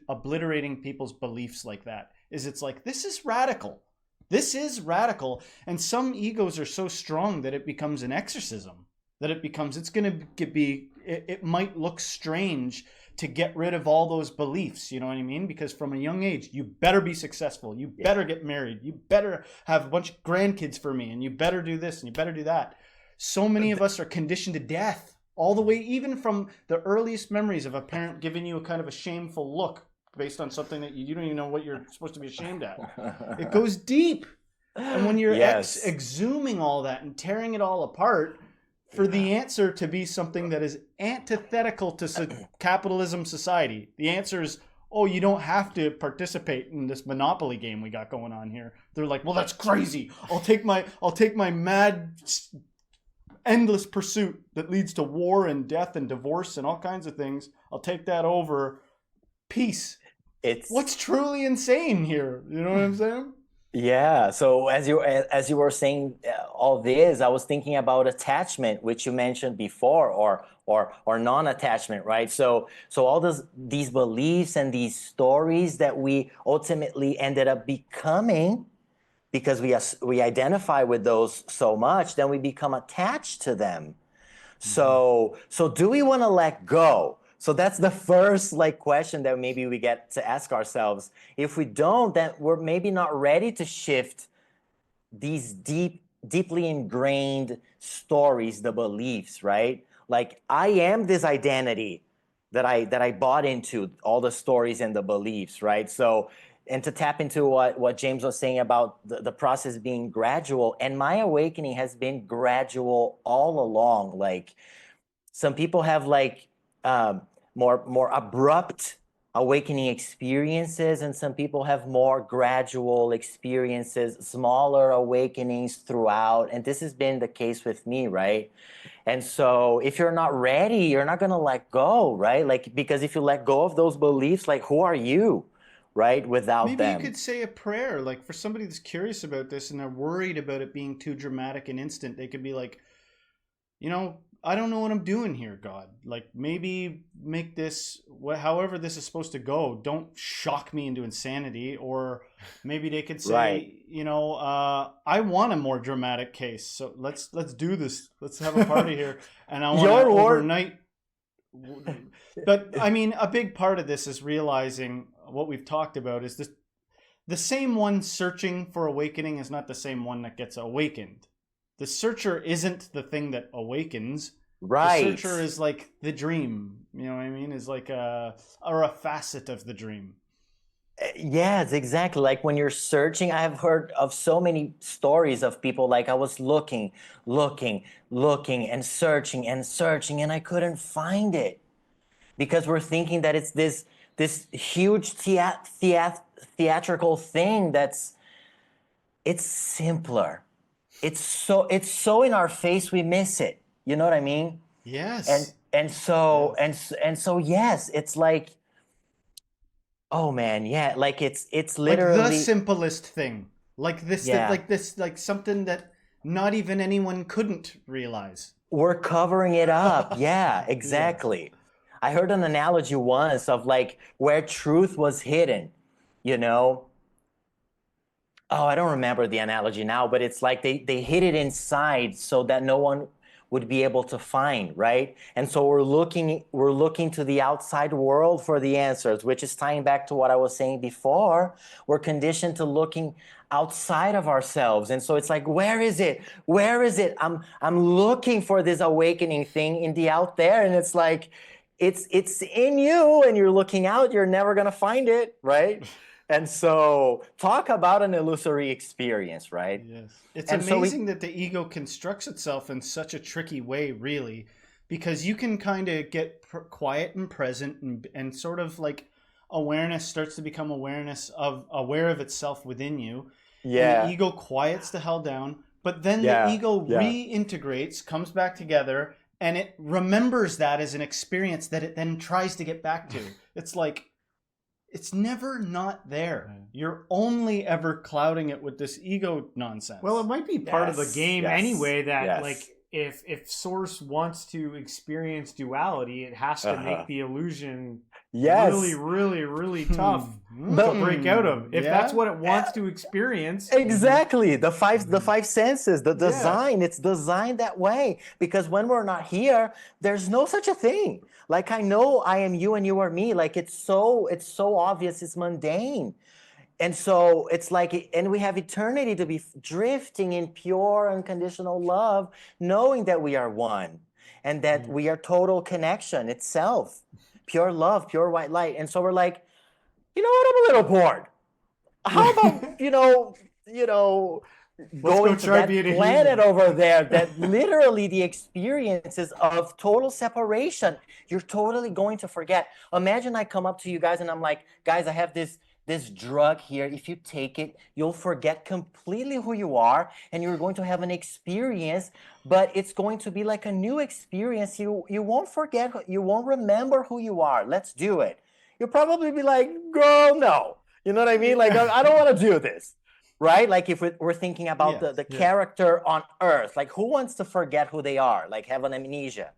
obliterating people's beliefs like that is it's like, this is radical. This is radical. And some egos are so strong that it becomes an exorcism. It might look strange to get rid of all those beliefs, you know what I mean? Because from a young age, you better be successful, you better get married, you better have a bunch of grandkids for me, and you better do this, and you better do that. So many of us are conditioned to death, all the way, even from the earliest memories of a parent giving you a kind of a shameful look based on something that you don't even know what you're supposed to be ashamed at. It goes deep. And when you're exhuming all that and tearing it all apart, for the answer to be something that is antithetical to capitalism society. The answer is, oh, you don't have to participate in this Monopoly game we got going on here. They're like, well, that's crazy. I'll take my mad, endless pursuit that leads to war and death and divorce and all kinds of things. I'll take that over peace. What's truly insane here? You know what I'm saying? Yeah. So as you were saying all this, I was thinking about attachment, which you mentioned before, or non-attachment, right? So all these beliefs and these stories that we ultimately ended up becoming, because we identify with those so much, then we become attached to them. So do we want to let go? So that's the first question that maybe we get to ask ourselves. If we don't, then we're maybe not ready to shift these deeply ingrained stories, the beliefs, right? Like, I am this identity that I bought into, all the stories and the beliefs, right? So, and to tap into what James was saying about the process being gradual, and my awakening has been gradual all along. Like, some people have more abrupt awakening experiences, and some people have more gradual experiences, smaller awakenings throughout. And this has been the case with me, right? And so if you're not ready, you're not going to let go, right? Like, because if you let go of those beliefs, like, who are you, right? Without Maybe you them. could say a prayer, like for somebody that's curious about this and they're worried about it being too dramatic and instant. They could be like, you know, I don't know what I'm doing here, God. Like, maybe make this, however this is supposed to go, don't shock me into insanity. Or maybe they could say, Right. you know, I want a more dramatic case, so let's do this. Let's have a party here, and I want to Your word. overnight. But I mean, a big part of this is realizing what we've talked about is this: the same one searching for awakening is not the same one that gets awakened. The searcher isn't the thing that awakens. Right. The searcher is like the dream. You know what I mean? Is like a facet of the dream. Yes, exactly. Like when you're searching, I have heard of so many stories of people like, I was looking, and searching, and I couldn't find it, because we're thinking that it's this huge theatrical thing it's simpler. It's so in our face, we miss it. You know what I mean? Yes. And so yes, it's like, oh man, yeah, like it's Like the literally, simplest thing. Like this, yeah, like something that not even anyone couldn't realize. we're covering it up. Yeah, Yeah. exactly. I heard an analogy once of like where truth was hidden, you know? Oh, I don't remember the analogy now, but it's like they hid it inside so that no one would be able to find, right? And so we're looking to the outside world for the answers, which is tying back to what I was saying before. We're conditioned to looking outside of ourselves. And so it's like, where is it? Where is it? I'm looking for this awakening thing in the out there, and it's like it's in you, and you're looking out, you're never going to find it, right? And so talk about an illusory experience, right? Yes. It's And so amazing that the ego constructs itself in such a tricky way, really, because you can kind of get quiet and present, and sort of like awareness starts to become aware of itself within you, and the yeah, ego quiets the hell down, but then the yeah, ego yeah. reintegrates, comes back together, and it remembers that as an experience that it then tries to get back to. It's like, it's never not there. You're only ever clouding it with this ego nonsense. Well, it might be part of the Yes, game yes, anyway that yes. like if Source wants to experience duality, it has to make the illusion Yes. really, really, really tough But- to break out of. If Yeah. that's what it wants to experience. Exactly. The five senses, the Yeah. design, it's designed that way. Because when we're not here, there's no such a thing. Like, I know I am you and you are me. Like, it's so obvious, it's mundane. And so it's like, and we have eternity to be drifting in pure unconditional love, knowing that we are one and that we are total connection itself, pure love, pure white light. And so we're like, you know what? I'm a little bored. How about, going to try that being a planet human. over there that literally the experiences of total separation, you're totally going to forget. Imagine I come up to you guys and I'm like, guys, I have this drug here. If you take it, you'll forget completely who you are, and you're going to have an experience, but it's going to be like a new experience. You won't forget, you won't remember who you are. Let's do it. You'll probably be like, girl, no. You know what I mean? Like, I don't want to do this. Right? Like if we're thinking about the character on Earth, like who wants to forget who they are? Like have an amnesia.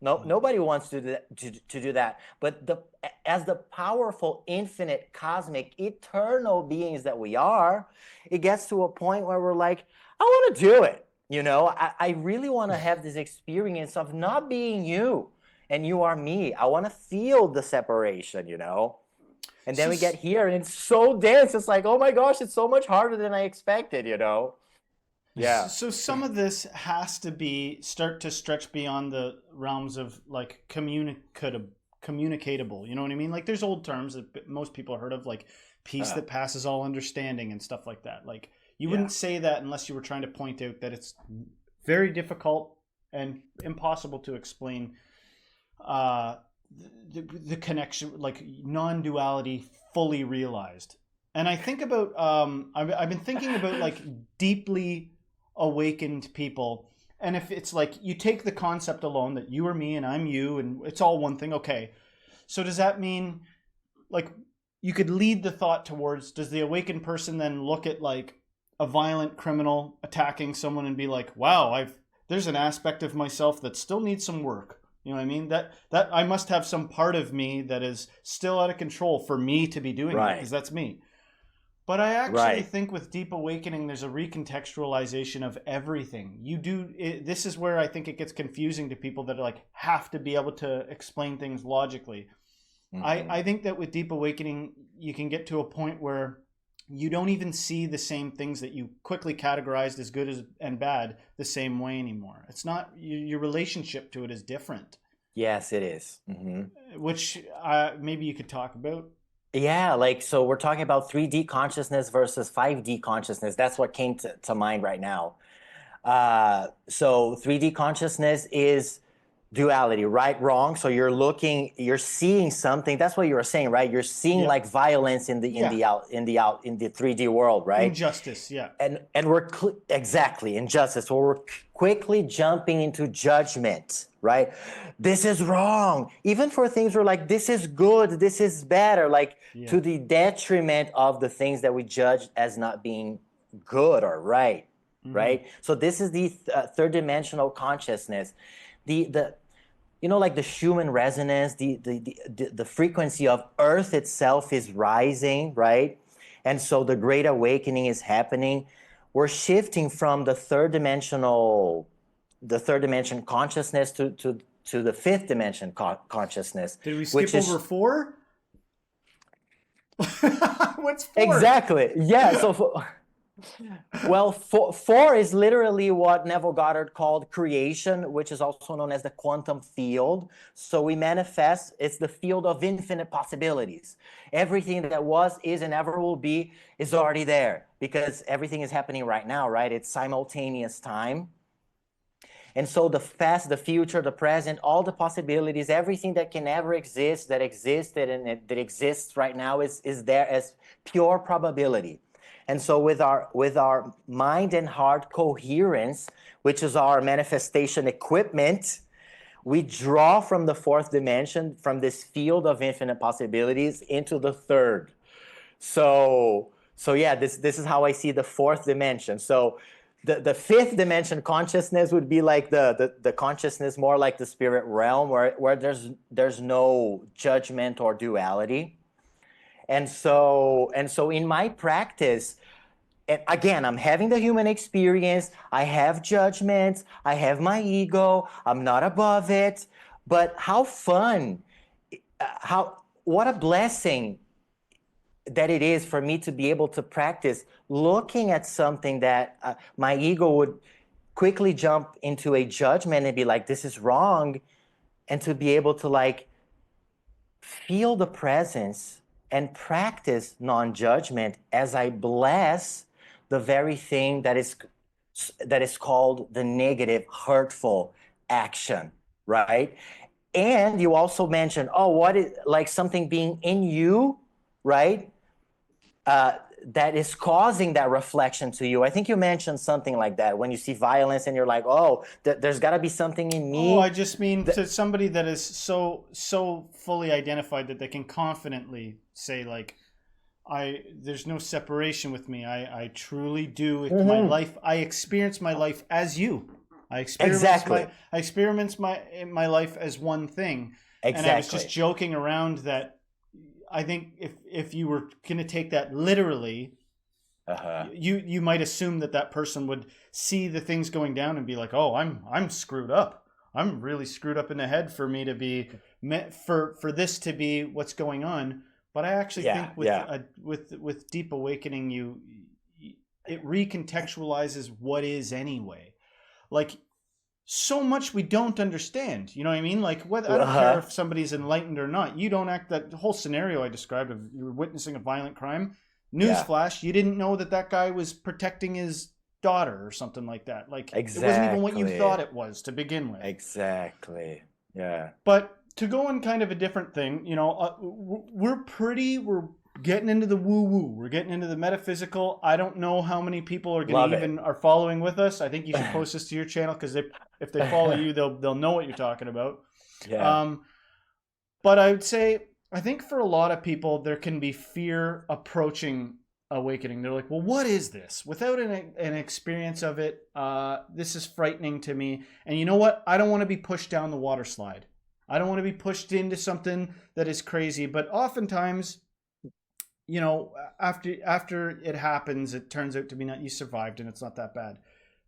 No, nobody wants to do that. But as the powerful, infinite, cosmic, eternal beings that we are, it gets to a point where we're like, I want to do it. I really want to have this experience of not being you and you are me. I want to feel the separation, And then we get here and it's so dense. It's like, oh my gosh, it's so much harder than I expected, Yeah. So some of this has to start to stretch beyond the realms of like communicatable. You know what I mean? Like there's old terms that most people heard of, like peace that passes all understanding and stuff like that. Like you wouldn't say that unless you were trying to point out that it's very difficult and impossible to explain the connection, like non-duality fully realized. And I think about, I've been thinking about like deeply awakened people. And if it's like you take the concept alone that you are me and I'm you and it's all one thing, okay. So does that mean like you could lead the thought towards, does the awakened person then look at like a violent criminal attacking someone and be like, wow, there's an aspect of myself that still needs some work. You know what I mean? That I must have some part of me that is still out of control for me to be doing it, because that's me. But I actually think with deep awakening, there's a recontextualization of everything. This is where I think it gets confusing to people that are like have to be able to explain things logically. Mm-hmm. I think that with deep awakening, you can get to a point where you don't even see the same things that you quickly categorized as good and bad the same way anymore. It's not, your relationship to it is different. Yes, it is. Mm-hmm. Which maybe you could talk about. Yeah, like, so we're talking about 3D consciousness versus 5D consciousness. That's what came to mind right now. So 3D consciousness is duality, right, wrong. So you're seeing something. That's what you were saying, right? You're seeing like violence in the 3D world, right? Injustice, yeah. And we're exactly injustice. So we're quickly jumping into judgment, right? This is wrong. Even for things we're like, this is good, this is better, like to the detriment of the things that we judge as not being good or right, right? So this is the third dimensional consciousness. The you know, like the Schumann resonance, the frequency of Earth itself is rising, right? And so the great awakening is happening. We're shifting from the third dimension consciousness to the fifth dimension consciousness. Did we skip over 4? What's 4? Exactly. Yeah. So. Well, 4 is literally what Neville Goddard called creation, which is also known as the quantum field. So we manifest, it's the field of infinite possibilities. Everything that was, is, and ever will be is already there because everything is happening right now, right? It's simultaneous time. And so the past, the future, the present, all the possibilities, everything that can ever exist, that existed and that exists right now is there as pure probability. And so with our mind and heart coherence, which is our manifestation equipment, we draw from the fourth dimension, from this field of infinite possibilities into the third. So yeah, this is how I see the fourth dimension. So the fifth dimension consciousness would be like the consciousness more like the spirit realm where there's no judgment or duality. And so in my practice, and again, I'm having the human experience. I have judgments. I have my ego. I'm not above it. But how fun, what a blessing that it is for me to be able to practice looking at something that my ego would quickly jump into a judgment and be like, this is wrong. And to be able to like feel the presence and practice non-judgment as I bless the very thing that is called the negative, hurtful action, right? And you also mentioned, what is like something being in you, right? That is causing that reflection to you. I think you mentioned something like that when you see violence and you're like, there's got to be something in me. I just mean to somebody that is so fully identified that they can confidently say like, there's no separation with me. I truly do. My life, I experience my life as you. I experience my life as one thing. Exactly. And I was just joking around that. I think if you were going to take that literally, you might assume that person would see the things going down and be like, "Oh, I'm screwed up. I'm really screwed up in the head for me to be for this to be what's going on." But I actually think with deep awakening, it recontextualizes what is anyway. Like so much we don't understand. You know what I mean? Like I don't care if somebody's enlightened or not. You don't act that whole scenario I described of you were witnessing a violent crime. Newsflash, you didn't know that guy was protecting his daughter or something like that. Like it wasn't even what you thought it was to begin with. Exactly. Yeah. But to go on kind of a different thing, we're getting into the woo-woo. We're getting into the metaphysical. I don't know how many people are going to even are following with us. I think you should post this to your channel, because if they follow you, they'll know what you're talking about. Yeah. But I would say, I think for a lot of people, there can be fear approaching awakening. They're like, well, what is this? Without an experience of it, this is frightening to me. And you know what? I don't want to be pushed down the water slide. I don't want to be pushed into something that is crazy. But oftentimes, after it happens, it turns out to be you survived, and it's not that bad.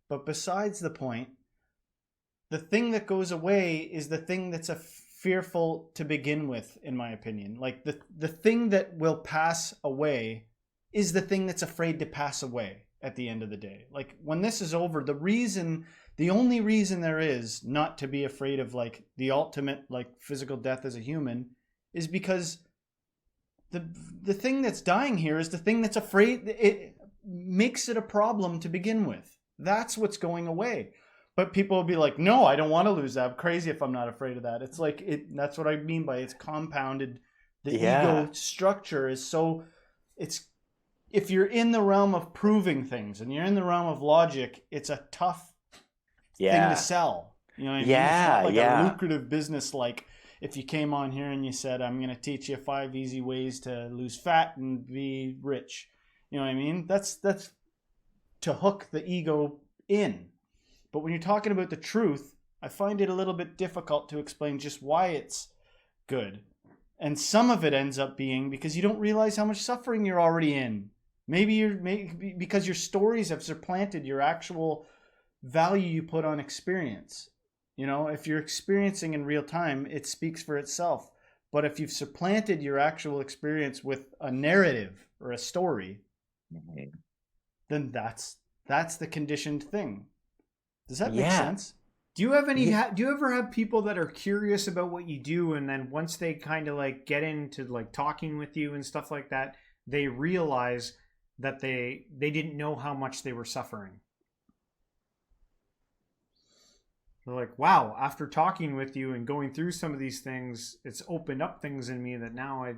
But besides the point, the thing that goes away is the thing that's fearful to begin with, in my opinion. Like the thing that will pass away is the thing that's afraid to pass away at the end of the day. Like, when this is over, the only reason there is not to be afraid of like the ultimate like physical death as a human is because the thing that's dying here is the thing that's afraid. It makes it a problem to begin with. That's what's going away. But people will be like, no, I don't want to lose that. I'm crazy if I'm not afraid of that. It's like, that's what I mean by it's compounded. The ego structure is so, if you're in the realm of proving things and you're in the realm of logic, it's a tough thing to sell. You know what I mean? It's not like a lucrative business. Like if you came on here and you said, I'm going to teach you 5 easy ways to lose fat and be rich. You know what I mean? That's to hook the ego in. But when you're talking about the truth, I find it a little bit difficult to explain just why it's good. And some of it ends up being because you don't realize how much suffering you're already in. Maybe because your stories have supplanted your actual value you put on experience. If you're experiencing in real time, it speaks for itself. But if you've supplanted your actual experience with a narrative or a story, then that's the conditioned thing. Does that make sense? Do you have any? Do you ever have people that are curious about what you do, and then once they kind of like get into like talking with you and stuff like that, they realize that they didn't know how much they were suffering? They're like, wow, after talking with you and going through some of these things, it's opened up things in me that now I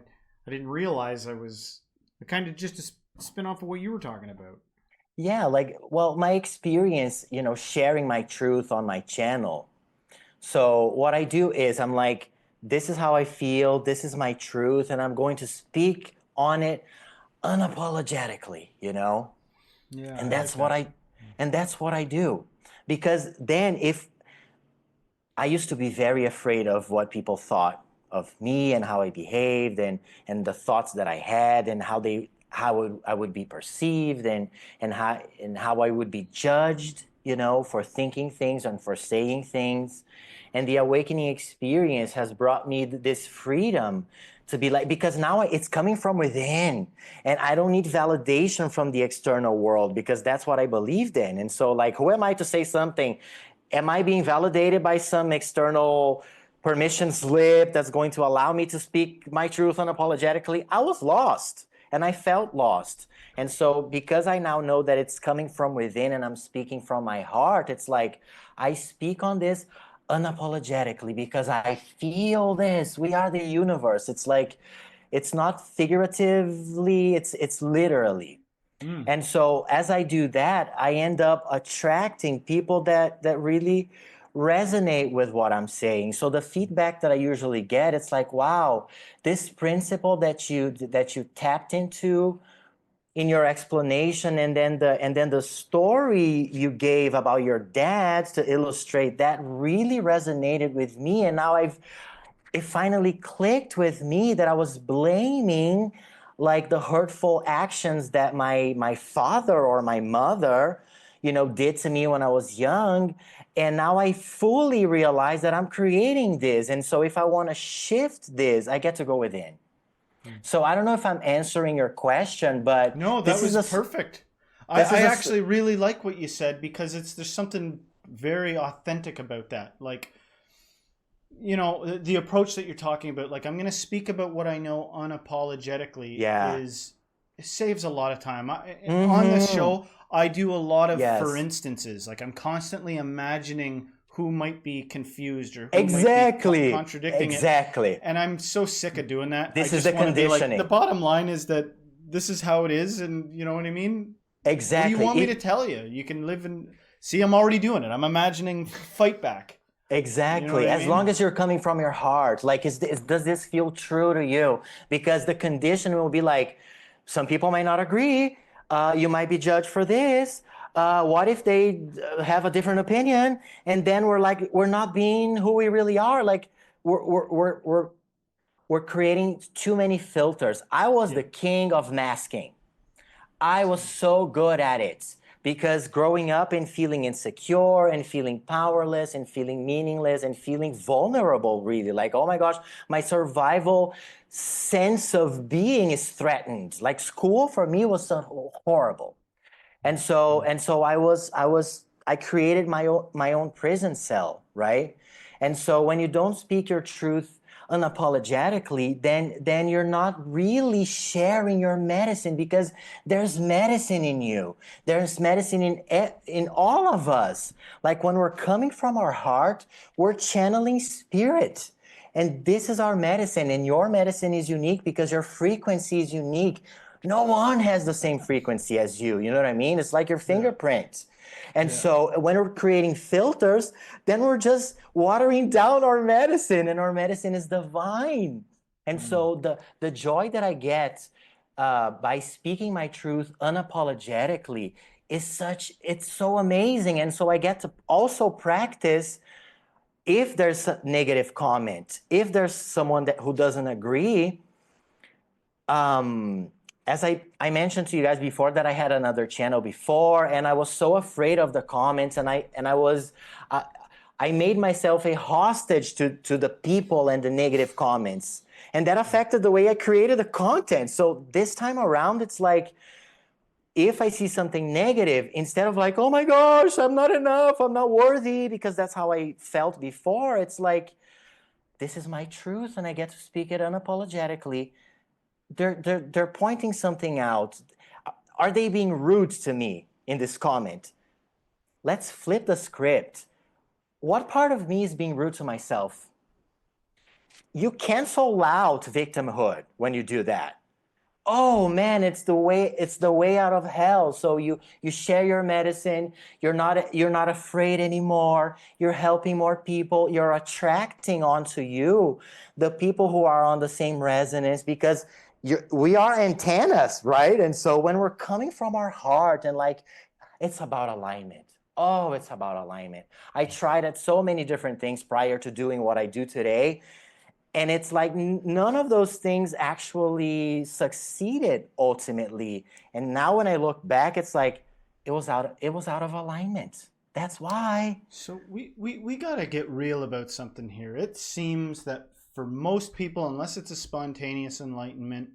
didn't realize I was kind of just a spin off of what you were talking about. Yeah, my experience, sharing my truth on my channel. So what I do is I'm like, this is how I feel, this is my truth, and I'm going to speak on it unapologetically, Yeah. And that's what I do. Because then if I used to be very afraid of what people thought of me and how I behaved and the thoughts that I had and how I would be perceived and how I would be judged, for thinking things and for saying things. And the awakening experience has brought me this freedom to be like, because now it's coming from within and I don't need validation from the external world because that's what I believed in. And so like, who am I to say something? Am I being validated by some external permission slip that's going to allow me to speak my truth unapologetically? I was lost. And I felt lost. And so because I now know that it's coming from within and I'm speaking from my heart, it's like I speak on this unapologetically because I feel this. We are the universe. It's like, it's not figuratively, it's literally. And so as I do that, I end up attracting people that really resonate with what I'm saying. So the feedback that I usually get, it's like, wow, this principle that you tapped into in your explanation, and then the story you gave about your dad to illustrate that really resonated with me. And now it finally clicked with me that I was blaming like the hurtful actions that my father or my mother, did to me when I was young. And now I fully realize that I'm creating this. And so if I want to shift this, I get to go within. So I don't know if I'm answering your question, but no, that was perfect. I actually really like what you said because there's something very authentic about that. Like, the approach that you're talking about, like, I'm going to speak about what I know unapologetically it saves a lot of time. On this show, I do a lot of for instances. Like, I'm constantly imagining who might be confused or who Exactly. might be contradicting Exactly. it. And I'm so sick of doing that. This I is just the want to be like, conditioning. the bottom line is that this is how it is, and you know what I mean? Exactly. What do you want me to tell you? You can live in... See, I'm already doing it. I'm imagining fight back. Exactly. You know what I As mean? long as you're coming from your heart, like, does this feel true to you? Because the condition will be like, some people might not agree. You might be judged for this. What if they have a different opinion? And then we're not being who we really are. Like, we're creating too many filters. I was the king of masking. I was so good at it because growing up and feeling insecure and feeling powerless and feeling meaningless and feeling vulnerable, really, like, oh my gosh, my survival sense of being is threatened. Like, school for me was so horrible. And so I created my own prison cell, right? And so when you don't speak your truth unapologetically, then you're not really sharing your medicine, because there's medicine in you. There's medicine in all of us. Like, when we're coming from our heart, we're channeling spirit. And this is our medicine, and your medicine is unique because your frequency is unique. No one has the same frequency as you. You know what I mean? It's like your fingerprint. And so when we're creating filters, then we're just watering down our medicine, and our medicine is divine. And so the joy that I get by speaking my truth unapologetically it's so amazing. And so I get to also practice, if there's a negative comment, if there's someone who doesn't agree, as I mentioned to you guys before, that I had another channel before, and I was so afraid of the comments, and I made myself a hostage to the people and the negative comments, and that affected the way I created the content. So this time around, it's like, if I see something negative, instead of like, oh my gosh, I'm not enough, I'm not worthy, because that's how I felt before, it's like, this is my truth, and I get to speak it unapologetically. They're pointing something out. Are they being rude to me in this comment? Let's flip the script. What part of me is being rude to myself? You cancel out victimhood when you do that. Oh man, it's the way out of hell. So you share your medicine, you're not afraid anymore, you're helping more people, you're attracting onto you the people who are on the same resonance, because we are antennas, right? And so when we're coming from our heart, and like, it's about alignment. Oh, it's about alignment. I tried at so many different things prior to doing what I do today. And it's like, none of those things actually succeeded ultimately. And now when I look back, it's like, it was out of alignment. That's why. So we got to get real about something here. It seems that for most people, unless it's a spontaneous enlightenment,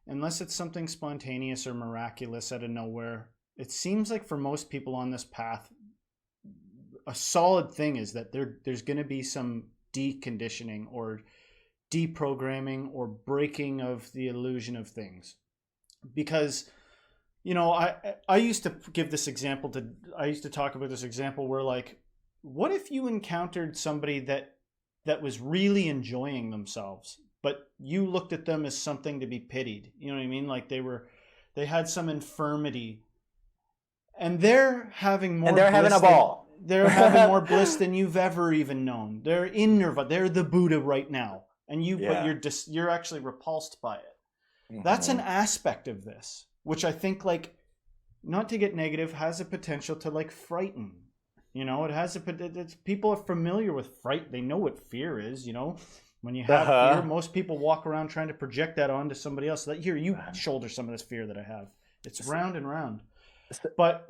unless it's something spontaneous or miraculous out of nowhere, it seems like for most people on this path, a solid thing is that there's going to be some deconditioning or deprogramming or breaking of the illusion of things. Because, you know, I used to give this example I used to talk about this example where, like, what if you encountered somebody that was really enjoying themselves, but you looked at them as something to be pitied? You know what I mean? Like, they had some infirmity, and they're having more, and they're having a ball. They're having more bliss than you've ever even known. They're in nirvana. They're the Buddha right now. And but you're actually repulsed by it. Mm-hmm. That's an aspect of this, which I think, like, not to get negative, has a potential to, like, frighten. You know, it has people are familiar with fright. They know what fear is. You know, when you have fear, most people walk around trying to project that onto somebody else. Like, here, you shoulder some of this fear that I have. It's round and round. But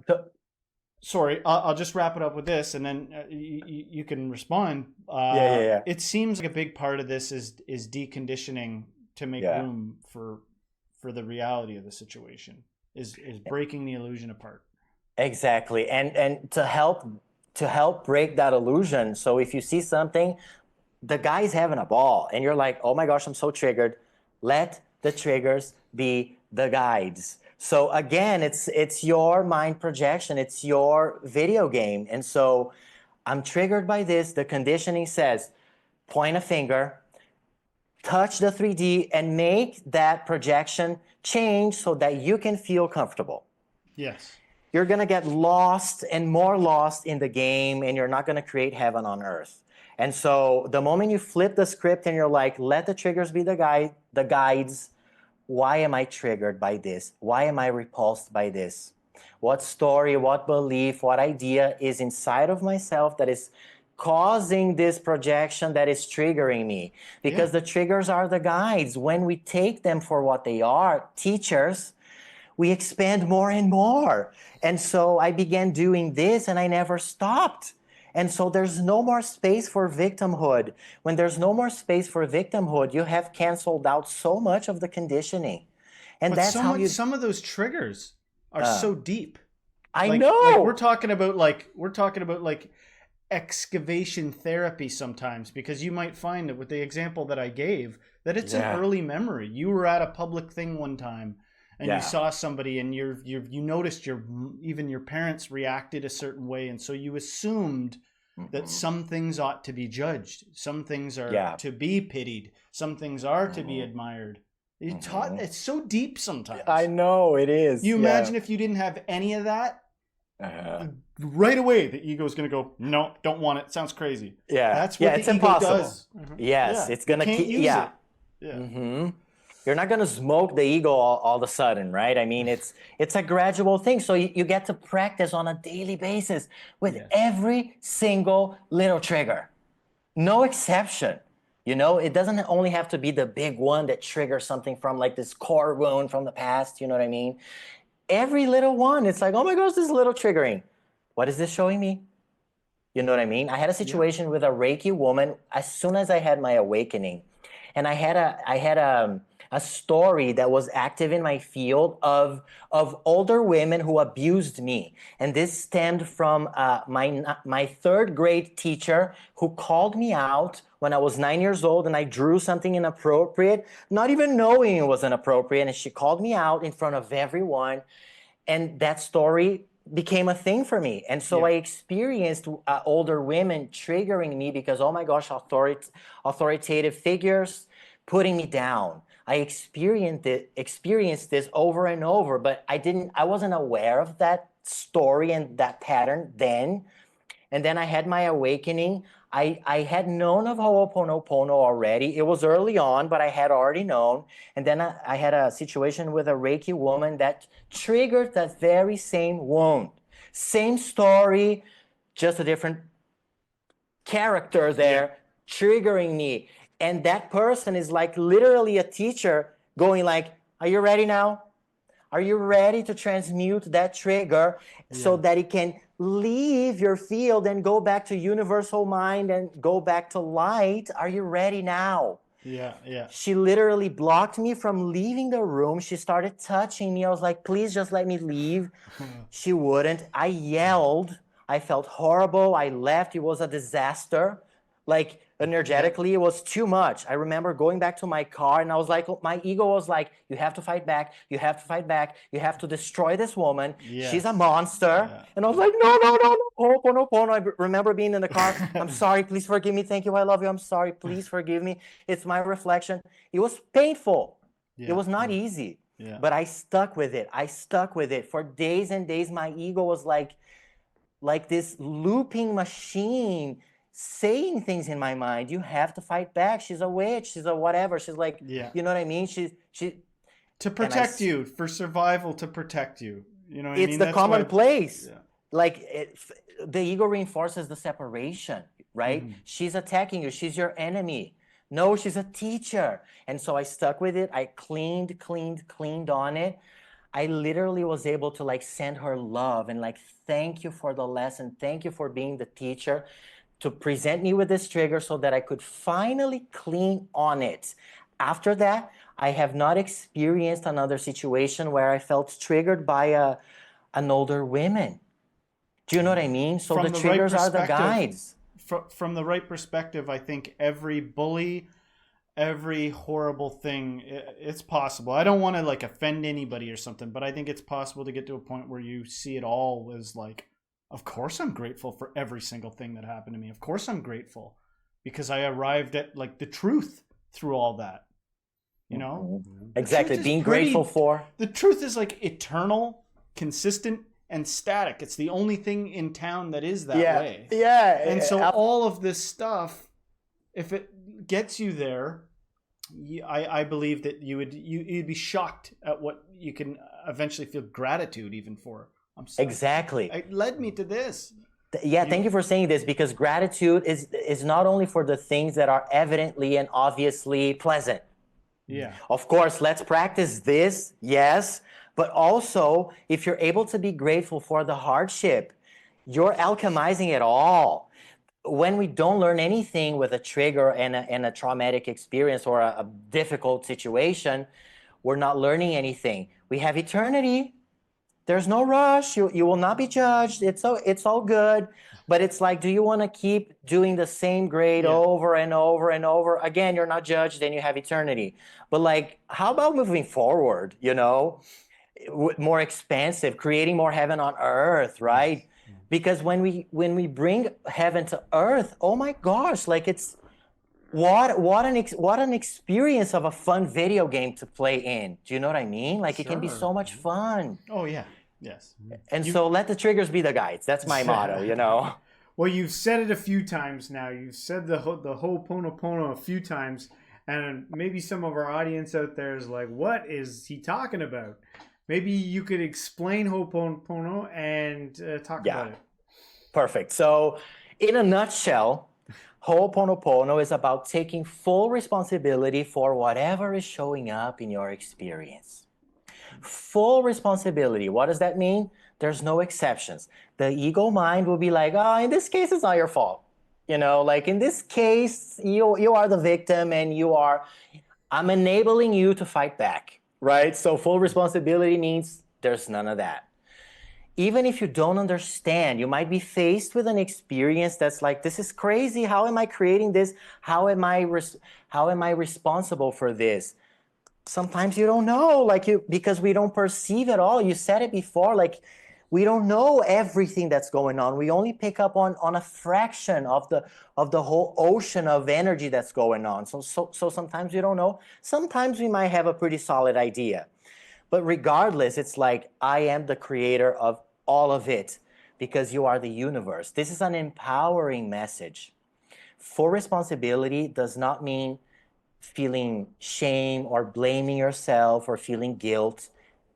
sorry, I'll just wrap it up with this, and then you can respond. Yeah. It seems like a big part of this is deconditioning to make room for the reality of the situation. Is breaking the illusion apart. Exactly, and to help break that illusion. So if you see something, the guy's having a ball, and you're like, oh my gosh, I'm so triggered. Let the triggers be the guides. So again, it's your mind projection, it's your video game. And so I'm triggered by this. The conditioning says, point a finger, touch the 3D, and make that projection change so that you can feel comfortable. Yes. You're going to get lost and more lost in the game, and you're not going to create heaven on earth. And so the moment you flip the script and you're like, let the triggers be the guides. Why am I triggered by this? Why am I repulsed by this? What story, what belief, what idea is inside of myself that is causing this projection that is triggering me? Because the triggers are the guides. When we take them for what they are, teachers, we expand more and more. And so I began doing this and I never stopped. And so there's no more space for victimhood. When there's no more space for victimhood, you have canceled out so much of the conditioning. And but that's how you... some of those triggers are so deep. I know. Like we're talking about like excavation therapy sometimes, because you might find that with the example that I gave, that it's an early memory. You were at a public thing one time and you saw somebody and you noticed even your parents reacted a certain way, and so you assumed that some things ought to be judged, some things are to be pitied, some things are to be admired. It's so deep sometimes. I know it is. You imagine if you didn't have any of that, right away the ego is going to go, no, don't want it, sounds crazy. That's what the ego impossible. does. Yes, it's going to keep it. You're not going to smoke the ego all of a sudden, right? I mean, it's a gradual thing. So you get to practice on a daily basis with every single little trigger. No exception. You know, it doesn't only have to be the big one that triggers something from like this core wound from the past, you know what I mean? Every little one, it's like, oh my gosh, this is a little triggering. What is this showing me? You know what I mean? I had a situation with a Reiki woman as soon as I had my awakening. And I had a story that was active in my field of older women who abused me. And this stemmed from my third grade teacher who called me out when I was 9 years old and I drew something inappropriate, not even knowing it was inappropriate. And she called me out in front of everyone. And that story became a thing for me. And so I experienced older women triggering me because, oh my gosh, authoritative figures putting me down. I experienced this over and over, but I wasn't aware of that story and that pattern then. And then I had my awakening. I had known of Ho'oponopono already. It was early on, but I had already known. And then I had a situation with a Reiki woman that triggered that very same wound. Same story, just a different character there triggering me. And that person is like literally a teacher going like, are you ready now? Are you ready to transmute that trigger so that it can leave your field and go back to universal mind and go back to light? Are you ready now? She literally blocked me from leaving the room. She started touching me. I was like, please just let me leave. She wouldn't. I yelled. I felt horrible. I left. It was a disaster. Like energetically, it was too much. I remember going back to my car and I was like, my ego was like, you have to fight back. You have to fight back. You have to destroy this woman. She's a monster. And I was like, no. Ho'oponopono. I remember being in the car. I'm sorry. Please forgive me. Thank you. I love you. I'm sorry. Please forgive me. It's my reflection. It was painful. It was not easy. But I stuck with it. I stuck with it for days and days. My ego was like this looping machine saying things in my mind. You have to fight back. She's a witch. She's a whatever. She's like, you know what I mean? She to protect you, for survival, to protect you. You know what I mean? It's the commonplace. Like the ego reinforces the separation, right? She's attacking you. She's your enemy. No, she's a teacher. And so I stuck with it. I cleaned on it. I literally was able to like send her love and like, thank you for the lesson. Thank you for being the teacher to present me with this trigger so that I could finally clean on it. After that, I have not experienced another situation where I felt triggered by an older woman. Do you know what I mean? So the triggers are the guides. From the right perspective, I think every bully, every horrible thing, it's possible. I don't want to like offend anybody or something, but I think it's possible to get to a point where you see it all as like Of course I'm grateful for every single thing that happened to me. Of course I'm grateful because I arrived at like the truth through all that. You know? Exactly. Being grateful for. The truth is like eternal, consistent, and static. It's the only thing in town that is that way. Yeah. And so all of this stuff, if it gets you there, I believe that you'd be shocked at what you can eventually feel gratitude even for. Exactly. It led me to this. Yeah, thank you for saying this, because gratitude is not only for the things that are evidently and obviously pleasant. Yeah. Of course, let's practice this, yes, but also if you're able to be grateful for the hardship, you're alchemizing it all. When we don't learn anything with a trigger and a traumatic experience or a difficult situation, we're not learning anything. We have eternity. There's no rush. You will not be judged. It's all good. But it's like, do you want to keep doing the same grade over and over and over? Again, you're not judged, then you have eternity. But like, how about moving forward, more expansive, creating more heaven on earth, right? Because when we bring heaven to earth, oh my gosh, like it's what an experience of a fun video game to play in. Do you know what I mean? Like it can be so much fun. Oh yeah. Yes. And so let the triggers be the guides. That's my motto, Well, you've said it a few times now. You've said the Ho'oponopono a few times, and maybe some of our audience out there is like, what is he talking about? Maybe you could explain Ho'oponopono and talk about it. Perfect. So in a nutshell, Ho'oponopono is about taking full responsibility for whatever is showing up in your experience. Full responsibility. What does that mean? There's no exceptions. The ego mind will be like, oh, in this case, it's not your fault. Like in this case, you are the victim and I'm enabling you to fight back, right? So full responsibility means there's none of that. Even if you don't understand, you might be faced with an experience that's like, this is crazy. How am I creating this? How am I responsible for this? Sometimes you don't know, because we don't perceive it all. You said it before, like we don't know everything that's going on. We only pick up on a fraction of the whole ocean of energy that's going on. So sometimes we don't know. Sometimes we might have a pretty solid idea. But regardless, it's like, I am the creator of all of it because you are the universe. This is an empowering message. Full responsibility does not mean feeling shame or blaming yourself or feeling guilt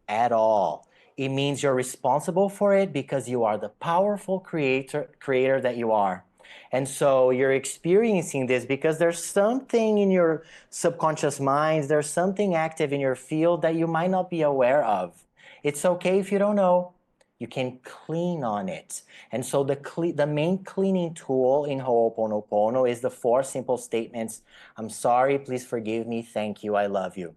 at all. It means you're responsible for it because you are the powerful creator that you are. And so you're experiencing this because there's something in your subconscious minds, there's something active in your field that you might not be aware of. It's okay if you don't know. You can clean on it. And so the main cleaning tool in Ho'oponopono is the 4 simple statements. I'm sorry, please forgive me, thank you, I love you.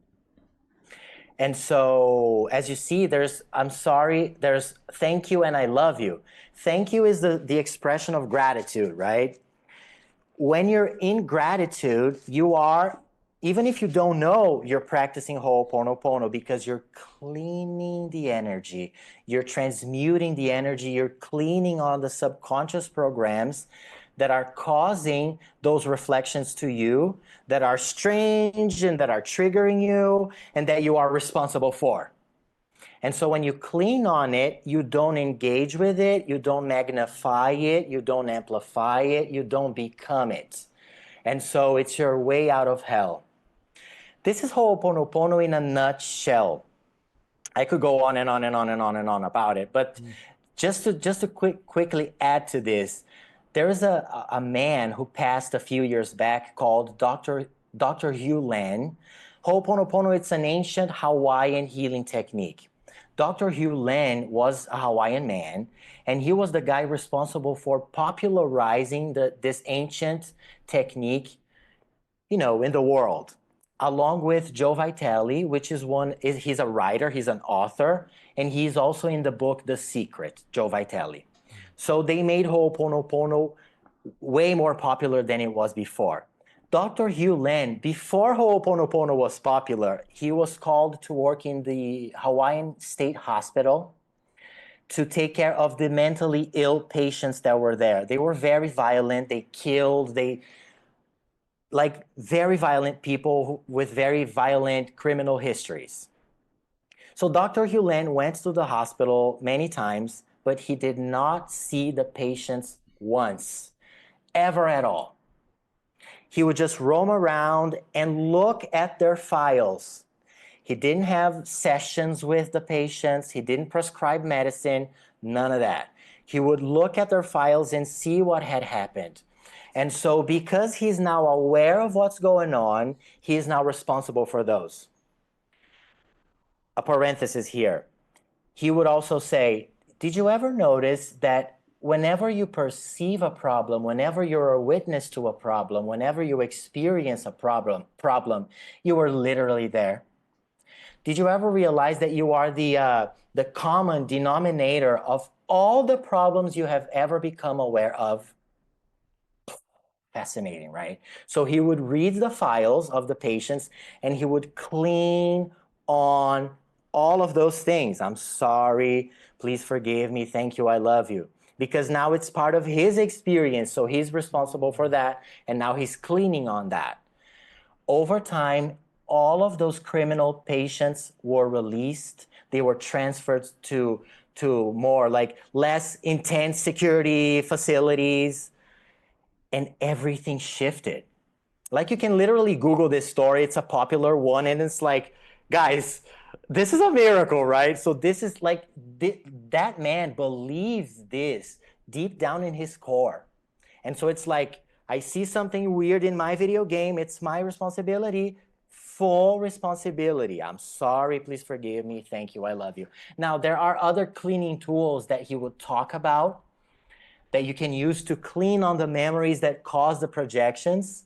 And so as you see, there's I'm sorry, there's thank you, and I love you. Thank you is the expression of gratitude, right? When you're in gratitude, you are, even if you don't know, you're practicing Ho'oponopono because you're cleaning the energy. You're transmuting the energy. You're cleaning on the subconscious programs that are causing those reflections to you that are strange and that are triggering you and that you are responsible for. And so when you clean on it, you don't engage with it, you don't magnify it, you don't amplify it, you don't become it. And so it's your way out of hell. This is Ho'oponopono in a nutshell. I could go on and on and on and on and on about it, but just to quickly add to this, there is a man who passed a few years back called Dr. Hugh Len. Ho'oponopono, it's an ancient Hawaiian healing technique. Dr. Hugh Len was a Hawaiian man, and he was the guy responsible for popularizing this ancient technique, in the world, along with Joe Vitale, which is he's a writer, he's an author, and he's also in the book The Secret, Joe Vitale. So they made Ho'oponopono way more popular than it was before. Dr. Hugh Len, before Ho'oponopono was popular, he was called to work in the Hawaiian State Hospital to take care of the mentally ill patients that were there. They were very violent. They killed. Like very violent people with very violent criminal histories. So Dr. Hulen went to the hospital many times, but he did not see the patients once, ever at all. He would just roam around and look at their files. He didn't have sessions with the patients. He didn't prescribe medicine, none of that. He would look at their files and see what had happened. And so because he's now aware of what's going on, he is now responsible for those. A parenthesis here. He would also say, did you ever notice that whenever you perceive a problem, whenever you're a witness to a problem, whenever you experience a problem, you are literally there? Did you ever realize that you are the common denominator of all the problems you have ever become aware of? Fascinating, right? So he would read the files of the patients and he would clean on all of those things. I'm sorry, please forgive me, thank you, I love you. Because now it's part of his experience, so he's responsible for that, and now he's cleaning on that. Over time, all of those criminal patients were released. They were transferred to more like less intense security facilities, and everything shifted. Like you can literally Google this story. It's a popular one, and it's like, guys, this is a miracle, right? So this is like, that man believes this deep down in his core. And so it's like, I see something weird in my video game. It's my responsibility. Full responsibility. I'm sorry, please forgive me. Thank you, I love you. Now, there are other cleaning tools that he would talk about that you can use to clean on the memories that cause the projections.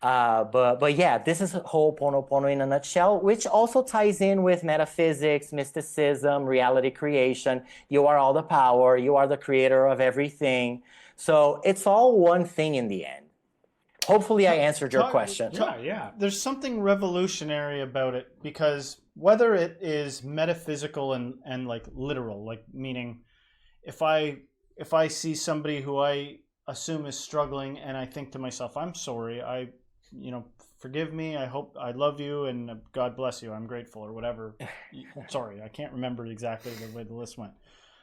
But yeah, this is Ho'oponopono in a nutshell, which also ties in with metaphysics, mysticism, reality creation. You are all the power. You are the creator of everything. So it's all one thing in the end. Hopefully I answered your question. Yeah. There's something revolutionary about it, because whether it is metaphysical and like literal, like meaning if I see somebody who I assume is struggling and I think to myself, I'm sorry, forgive me, I love you, and God bless you, I'm grateful, or whatever. Sorry, I can't remember exactly the way the list went.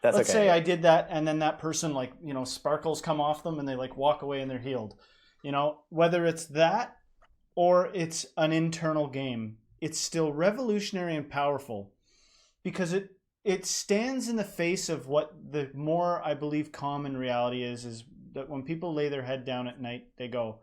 Let's say I did that, and then that person, sparkles come off them and they walk away and they're healed. Whether it's that or it's an internal game, it's still revolutionary and powerful, because it stands in the face of what the more, I believe, common reality is that when people lay their head down at night, they go,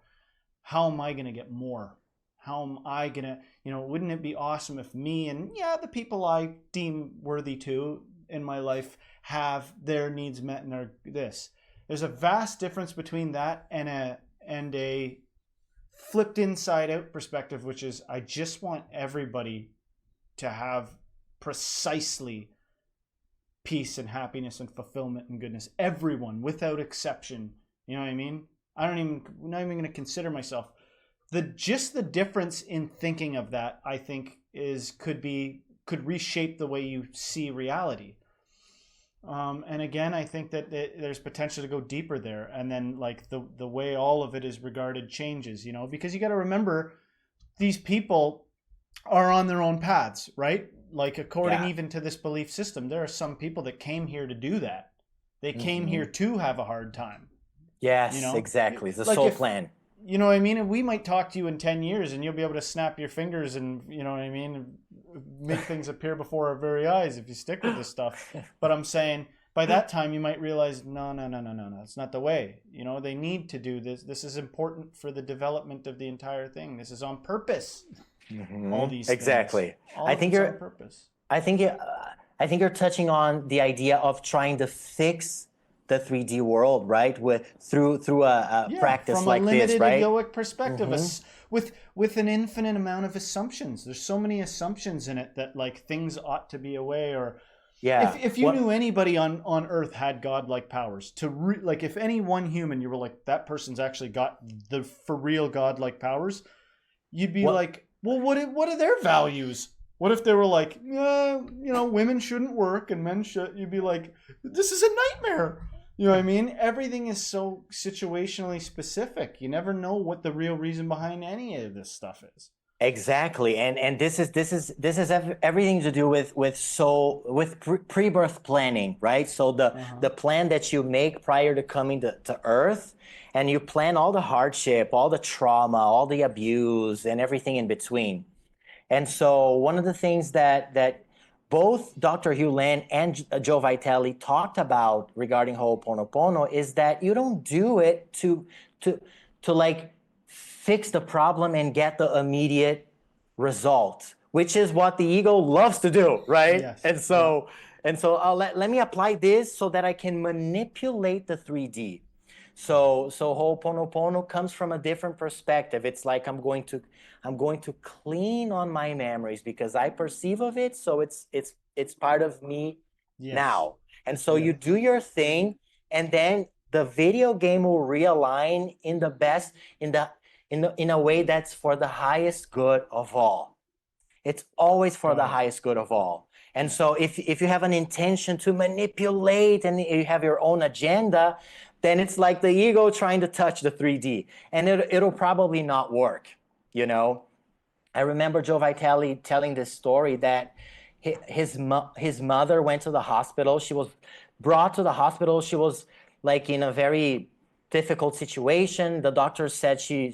how am I going to get more? How am I going to, wouldn't it be awesome if me and the people I deem worthy to in my life have their needs met and this. There's a vast difference between that and a flipped inside out perspective, which is I just want everybody to have precisely peace and happiness and fulfillment and goodness. Everyone, without exception. You know what I mean? I'm not even going to consider myself. The difference in thinking of that, I think, could reshape the way you see reality. And again, I think that there's potential to go deeper there, and then the way all of it is regarded changes. Because you got to remember, these people are on their own paths, right? According even to this belief system, there are some people that came here to do that. They came here to have a hard time. Yes, exactly. It's a soul plan. You know what I mean? And we might talk to you in 10 years and you'll be able to snap your fingers and, you know what I mean, make things appear before our very eyes if you stick with this stuff. But I'm saying by that time you might realize, no, it's not the way. They need to do this. This is important for the development of the entire thing. This is on purpose. All these exactly. All I think you're on purpose. I think you're touching on the idea of trying to fix the 3D world, right? Through a practice like this, right? From a limited egoic perspective, with an infinite amount of assumptions. There's so many assumptions in it that things ought to be a way, or if you knew anybody on Earth had godlike powers, if any one human you were like, that person's actually got for real godlike powers, you'd be well, what are their values? What if they were like, women shouldn't work and men should? You'd be like, this is a nightmare. You know what I mean? Everything is so situationally specific. You never know what the real reason behind any of this stuff is. Exactly, and this is everything to do with pre-birth planning, right? So the plan that you make prior to coming to Earth, and you plan all the hardship, all the trauma, all the abuse, and everything in between. And so one of the things that both Dr. Hugh Land and Joe Vitale talked about regarding Ho'oponopono is that you don't do it to like fix the problem and get the immediate result, which is what the ego loves to do, right? Yes. And so let me apply this so that I can manipulate the 3D. So Ho'oponopono comes from a different perspective. It's like I'm going to clean on my memories because I perceive of it, so it's part of me now. And so you do your thing, and then the video game will realign in the best in a way that's for the highest good of all. It's always for the highest good of all. And so if you have an intention to manipulate and you have your own agenda, then it's like the ego trying to touch the 3D, and it'll probably not work, you know? I remember Joe Vitale telling this story that his mother went to the hospital. She was brought to the hospital. She was like in a very difficult situation. The doctor said she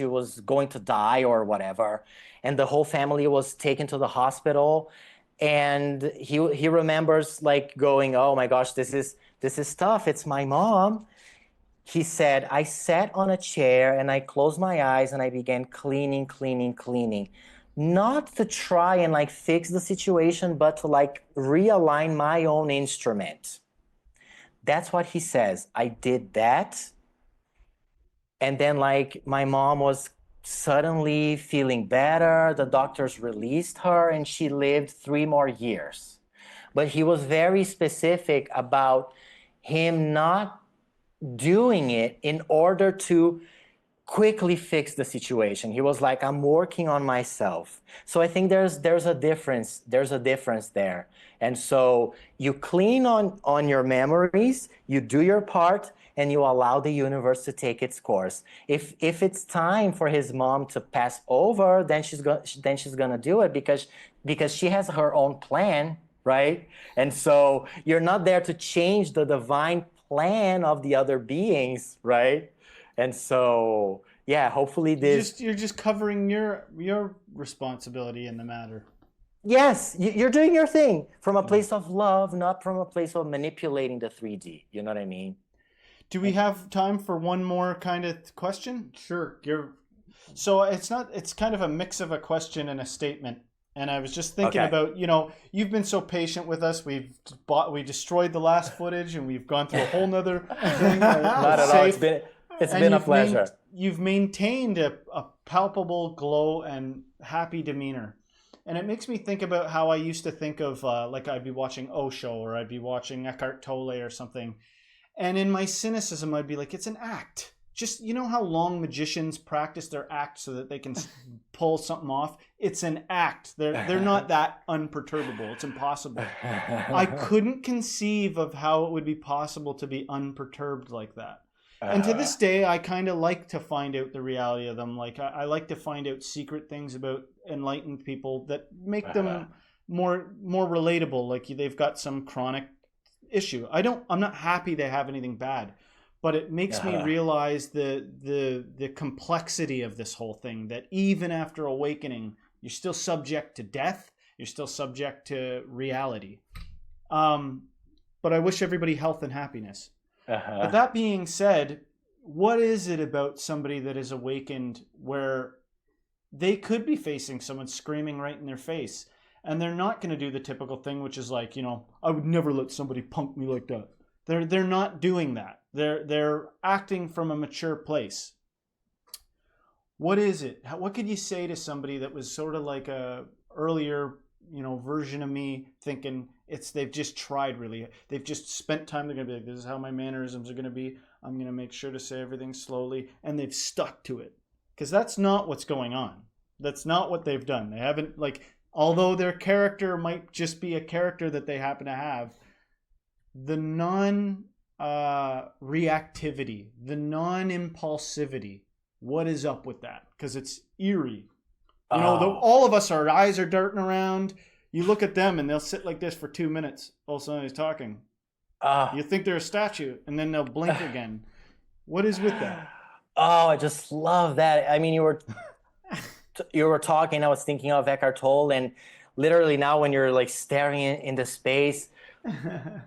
was going to die or whatever, and the whole family was taken to the hospital. And he remembers like going, "Oh my gosh, this is tough. It's my mom." He said, "I sat on a chair and I closed my eyes and I began cleaning, not to try and like fix the situation, but to like realign my own instrument." That's what he says. I did that. And then like my mom was suddenly feeling better. The doctors released her and she lived 3 more years. But he was very specific about him not doing it in order to quickly fix the situation. He was like, I'm working on myself. So I think there's a difference. There's a difference there. And so you clean on your memories, you do your part, and you allow the universe to take its course. If it's time for his mom to pass over, then she's gonna do it because she has her own plan, right? And so you're not there to change the divine plan of the other beings, right? And so, yeah, hopefully this... You're just covering your responsibility in the matter. Yes, you're doing your thing from a place of love, not from a place of manipulating the 3D. You know what I mean? Do we have time for one more kind of question? Sure. So it's kind of a mix of a question and a statement. And I was just thinking about, you've been so patient with us. We destroyed the last footage and we've gone through a whole nother thing. Not at all. It's been a pleasure. You've maintained a palpable glow and happy demeanor. And it makes me think about how I used to think of, like I'd be watching Osho or I'd be watching Eckhart Tolle or something. And in my cynicism, I'd be like, it's an act. Just, you know how long magicians practice their act so that they can pull something off? It's an act. They're not that unperturbable. It's impossible. I couldn't conceive of how it would be possible to be unperturbed like that. And to this day, I kind of like to find out the reality of them. Like I like to find out secret things about enlightened people that make them more relatable. Like they've got some chronic issue. I'm not happy they have anything bad, but it makes me realize the complexity of this whole thing, that even after awakening, you're still subject to death. You're still subject to reality. But I wish everybody health and happiness. But that being said, what is it about somebody that is awakened where they could be facing someone screaming right in their face, and they're not going to do the typical thing, which is like, I would never let somebody punk me like that. They're not doing that. They're acting from a mature place. What is it? What could you say to somebody that was sort of like a earlier, version of me, thinking they've just tried really. They've just spent time. They're going to be like, this is how my mannerisms are going to be. I'm going to make sure to say everything slowly. And they've stuck to it. Because that's not what's going on. That's not what they've done. They haven't although their character might just be a character that they happen to have, the non-reactivity, the non-impulsivity, what is up with that? Because it's eerie. You know, all of us, our eyes are darting around. You look at them and they'll sit like this for 2 minutes. All of a sudden he's talking. You think they're a statue, and then they'll blink again. What is with that? Oh, I just love that. I mean, you were talking, I was thinking of Eckhart Tolle, and literally now when you're like staring into space,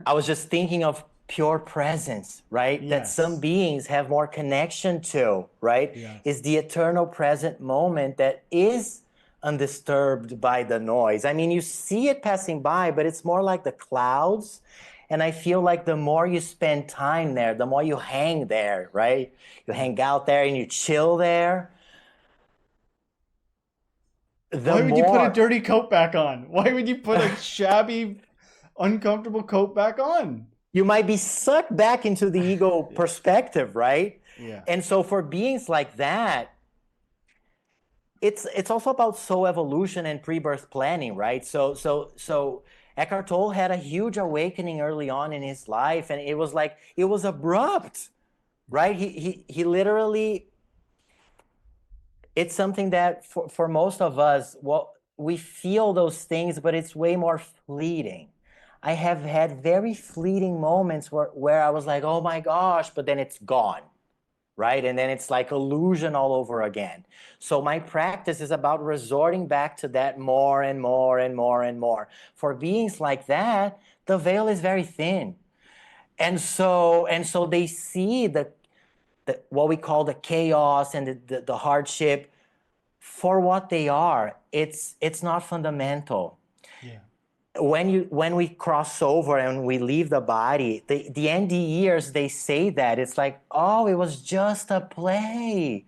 I was just thinking of pure presence, right? Yes. That some beings have more connection to, right? Yes. Is the eternal present moment that is undisturbed by the noise. I mean, you see it passing by, but it's more like the clouds. And I feel like the more you spend time there, the more you hang there, right? You hang out there and you chill there. Why would you put a dirty coat back on? Why would you put a shabby, uncomfortable coat back on? You might be sucked back into the ego perspective, right? Yeah. And so for beings like that, it's also about soul evolution and pre-birth planning, right? So Eckhart Tolle had a huge awakening early on in his life, and it was abrupt, right? He literally, it's something that for most of us, well, we feel those things, but it's way more fleeting. I have had very fleeting moments where I was like, oh my gosh, but then it's gone, right? And then it's like illusion all over again. So my practice is about resorting back to that more and more and more and more. For beings like that, the veil is very thin. And so they see the what we call the chaos and the hardship for what they are. It's not fundamental. Yeah. When we cross over and we leave the body, the NDEers, they say that it's like, oh, it was just a play.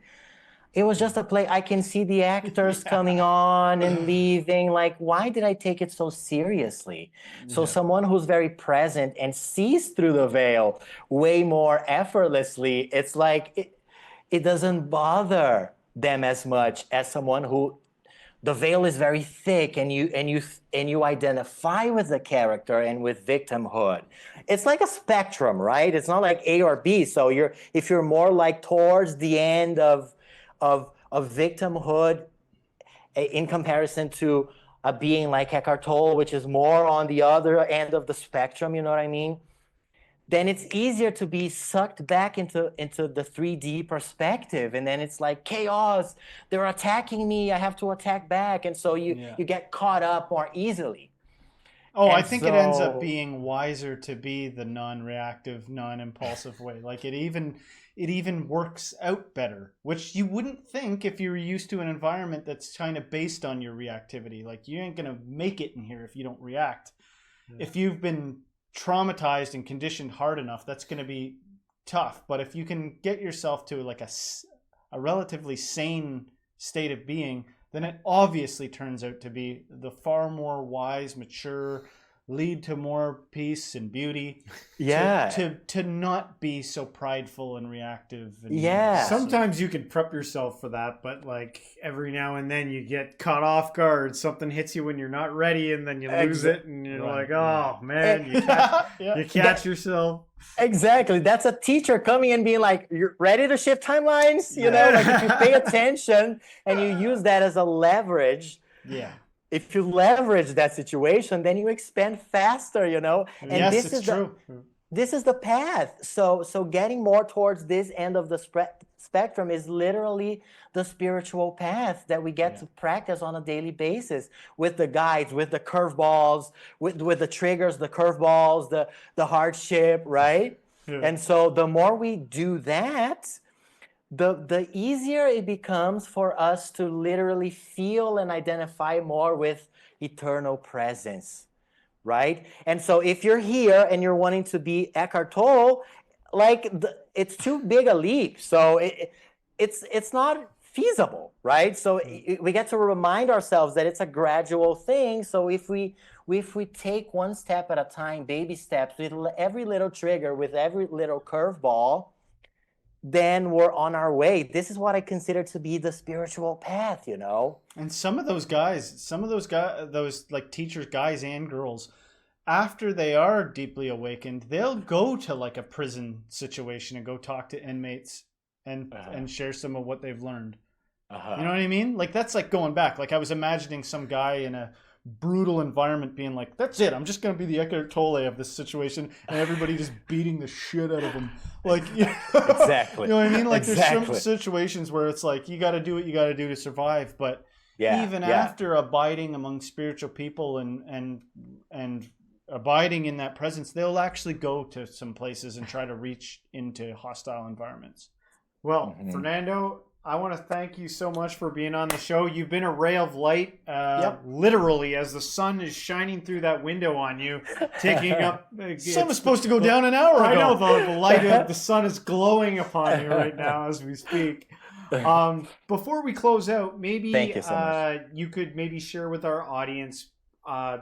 It was just a play. I can see the actors coming on and leaving. Like, why did I take it so seriously? So someone who's very present and sees through the veil way more effortlessly, it's like it doesn't bother them as much as someone who the veil is very thick and you identify with the character and with victimhood. It's like a spectrum, right? It's not like A or B. So if you're more like towards the end of victimhood in comparison to a being like Eckhart Tolle, which is more on the other end of the spectrum, you know what I mean? Then it's easier to be sucked back into the 3D perspective. And then it's like chaos, they're attacking me, I have to attack back. And so you get caught up more easily. Oh, I think it ends up being wiser to be the non-reactive, non-impulsive way. Like it even works out better, which you wouldn't think if you were used to an environment that's kind of based on your reactivity. Like you ain't going to make it in here if you don't react. Yeah. If you've been traumatized and conditioned hard enough, that's going to be tough. But if you can get yourself to like a relatively sane state of being, then it obviously turns out to be the far more wise, mature, lead to more peace and beauty. Yeah. To not be so prideful and reactive. And Sometimes you can prep yourself for that, but like every now and then you get caught off guard. Something hits you when you're not ready, and then you lose it, and you're like, oh man, you catch yourself. Exactly. That's a teacher coming and being like, you're ready to shift timelines? You know, like if you pay attention and you use that as a leverage. Yeah. If you leverage that situation, then you expand faster, you know? And yes, this is true. This is the path. So getting more towards this end of the spectrum is literally the spiritual path that we get to practice on a daily basis with the guides, with the curveballs, with the triggers, the curveballs, the hardship, right? Yeah. And so the more we do that, the easier it becomes for us to literally feel and identify more with eternal presence, right? And so if you're here and you're wanting to be Eckhart Tolle, like it's too big a leap. So it's not feasible, right? So we get to remind ourselves that it's a gradual thing. So if we take one step at a time, baby steps, with every little trigger, with every little curveball, then we're on our way. This is what I consider to be the spiritual path, you know? And some of those guys, those like teachers, guys and girls, after they are deeply awakened, they'll go to like a prison situation and go talk to inmates and share some of what they've learned. You know what I mean? Like that's like going back. Like I was imagining some guy in a brutal environment being like, that's it, I'm just going to be the Eckhart Tolle of this situation, and everybody just beating the shit out of him. Like, you know, Exactly. You know what I mean? Like Exactly. there's some situations where it's like, you got to do what you got to do to survive. But even after abiding among spiritual people and abiding in that presence, they'll actually go to some places and try to reach into hostile environments. Well, Fernando, I want to thank you so much for being on the show. You've been a ray of light, literally, as the sun is shining through that window on you, taking up. Sun was supposed to go down an hour ago. I know the light of the sun is glowing upon you right now as we speak. Before we close out, maybe Thank you so much. You could maybe share with our audience,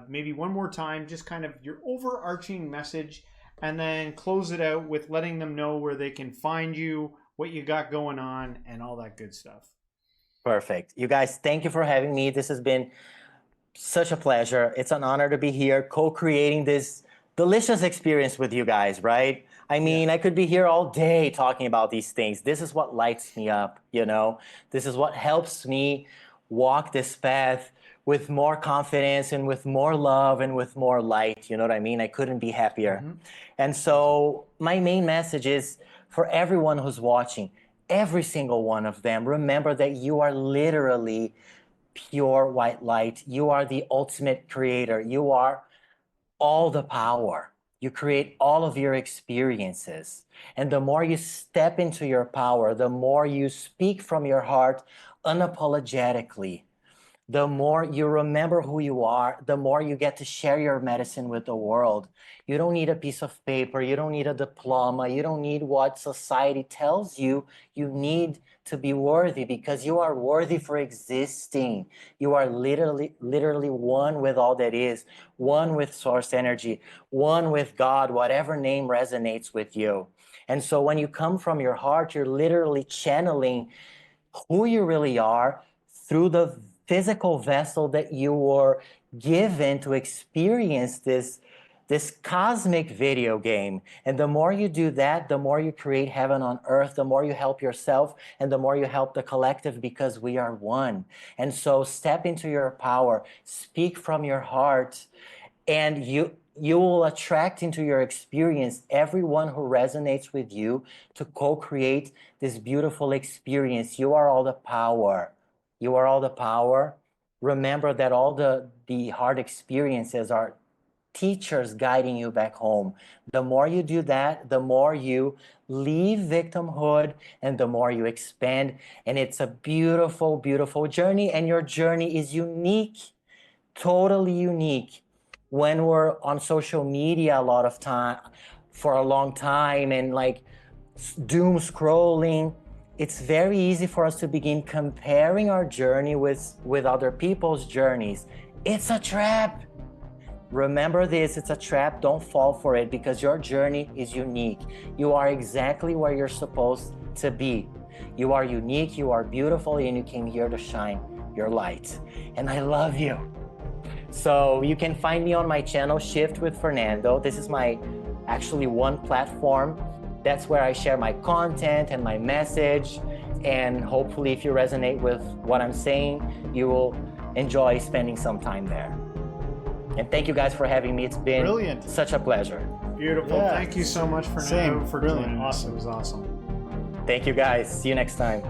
maybe one more time, just kind of your overarching message, and then close it out with letting them know where they can find you, what you got going on, and all that good stuff. Perfect. You guys, thank you for having me. This has been such a pleasure. It's an honor to be here co-creating this delicious experience with you guys, right? I mean, I could be here all day talking about these things. This is what lights me up, you know? This is what helps me walk this path with more confidence and with more love and with more light, you know what I mean? I couldn't be happier. And so my main message is, for everyone who's watching, every single one of them, remember that you are literally pure white light. You are the ultimate creator. You are all the power. You create all of your experiences. And the more you step into your power, the more you speak from your heart unapologetically, the more you remember who you are, the more you get to share your medicine with the world. You don't need a piece of paper. You don't need a diploma. You don't need what society tells you. You need to be worthy, because you are worthy for existing. You are literally one with all that is, one with source energy, one with God, whatever name resonates with you. And so when you come from your heart, you're literally channeling who you really are through the physical vessel that you were given to experience this cosmic video game. And the more you do that, the more you create heaven on earth, the more you help yourself, and the more you help the collective, because we are one. And so step into your power, speak from your heart, and you will attract into your experience everyone who resonates with you to co-create this beautiful experience. You are all the power. You are all the power. Remember that all the hard experiences are teachers guiding you back home. The more you do that, the more you leave victimhood and the more you expand. And it's a beautiful, beautiful journey. And your journey is unique, totally unique. When we're on social media a lot of time, for a long time, and like doom scrolling, it's very easy for us to begin comparing our journey with other people's journeys. It's a trap. Remember this, it's a trap. Don't fall for it, because your journey is unique. You are exactly where you're supposed to be. You are unique, you are beautiful, and you came here to shine your light. And I love you. So you can find me on my channel, Shift with Fernando. This is my actually one platform. That's where I share my content and my message. And hopefully, if you resonate with what I'm saying, you will enjoy spending some time there. And thank you guys for having me. It's been Brilliant. Such a pleasure. Beautiful. Yeah. Thank you so much, Fernando, for Brilliant. joining us. It was awesome. Thank you guys. See you next time.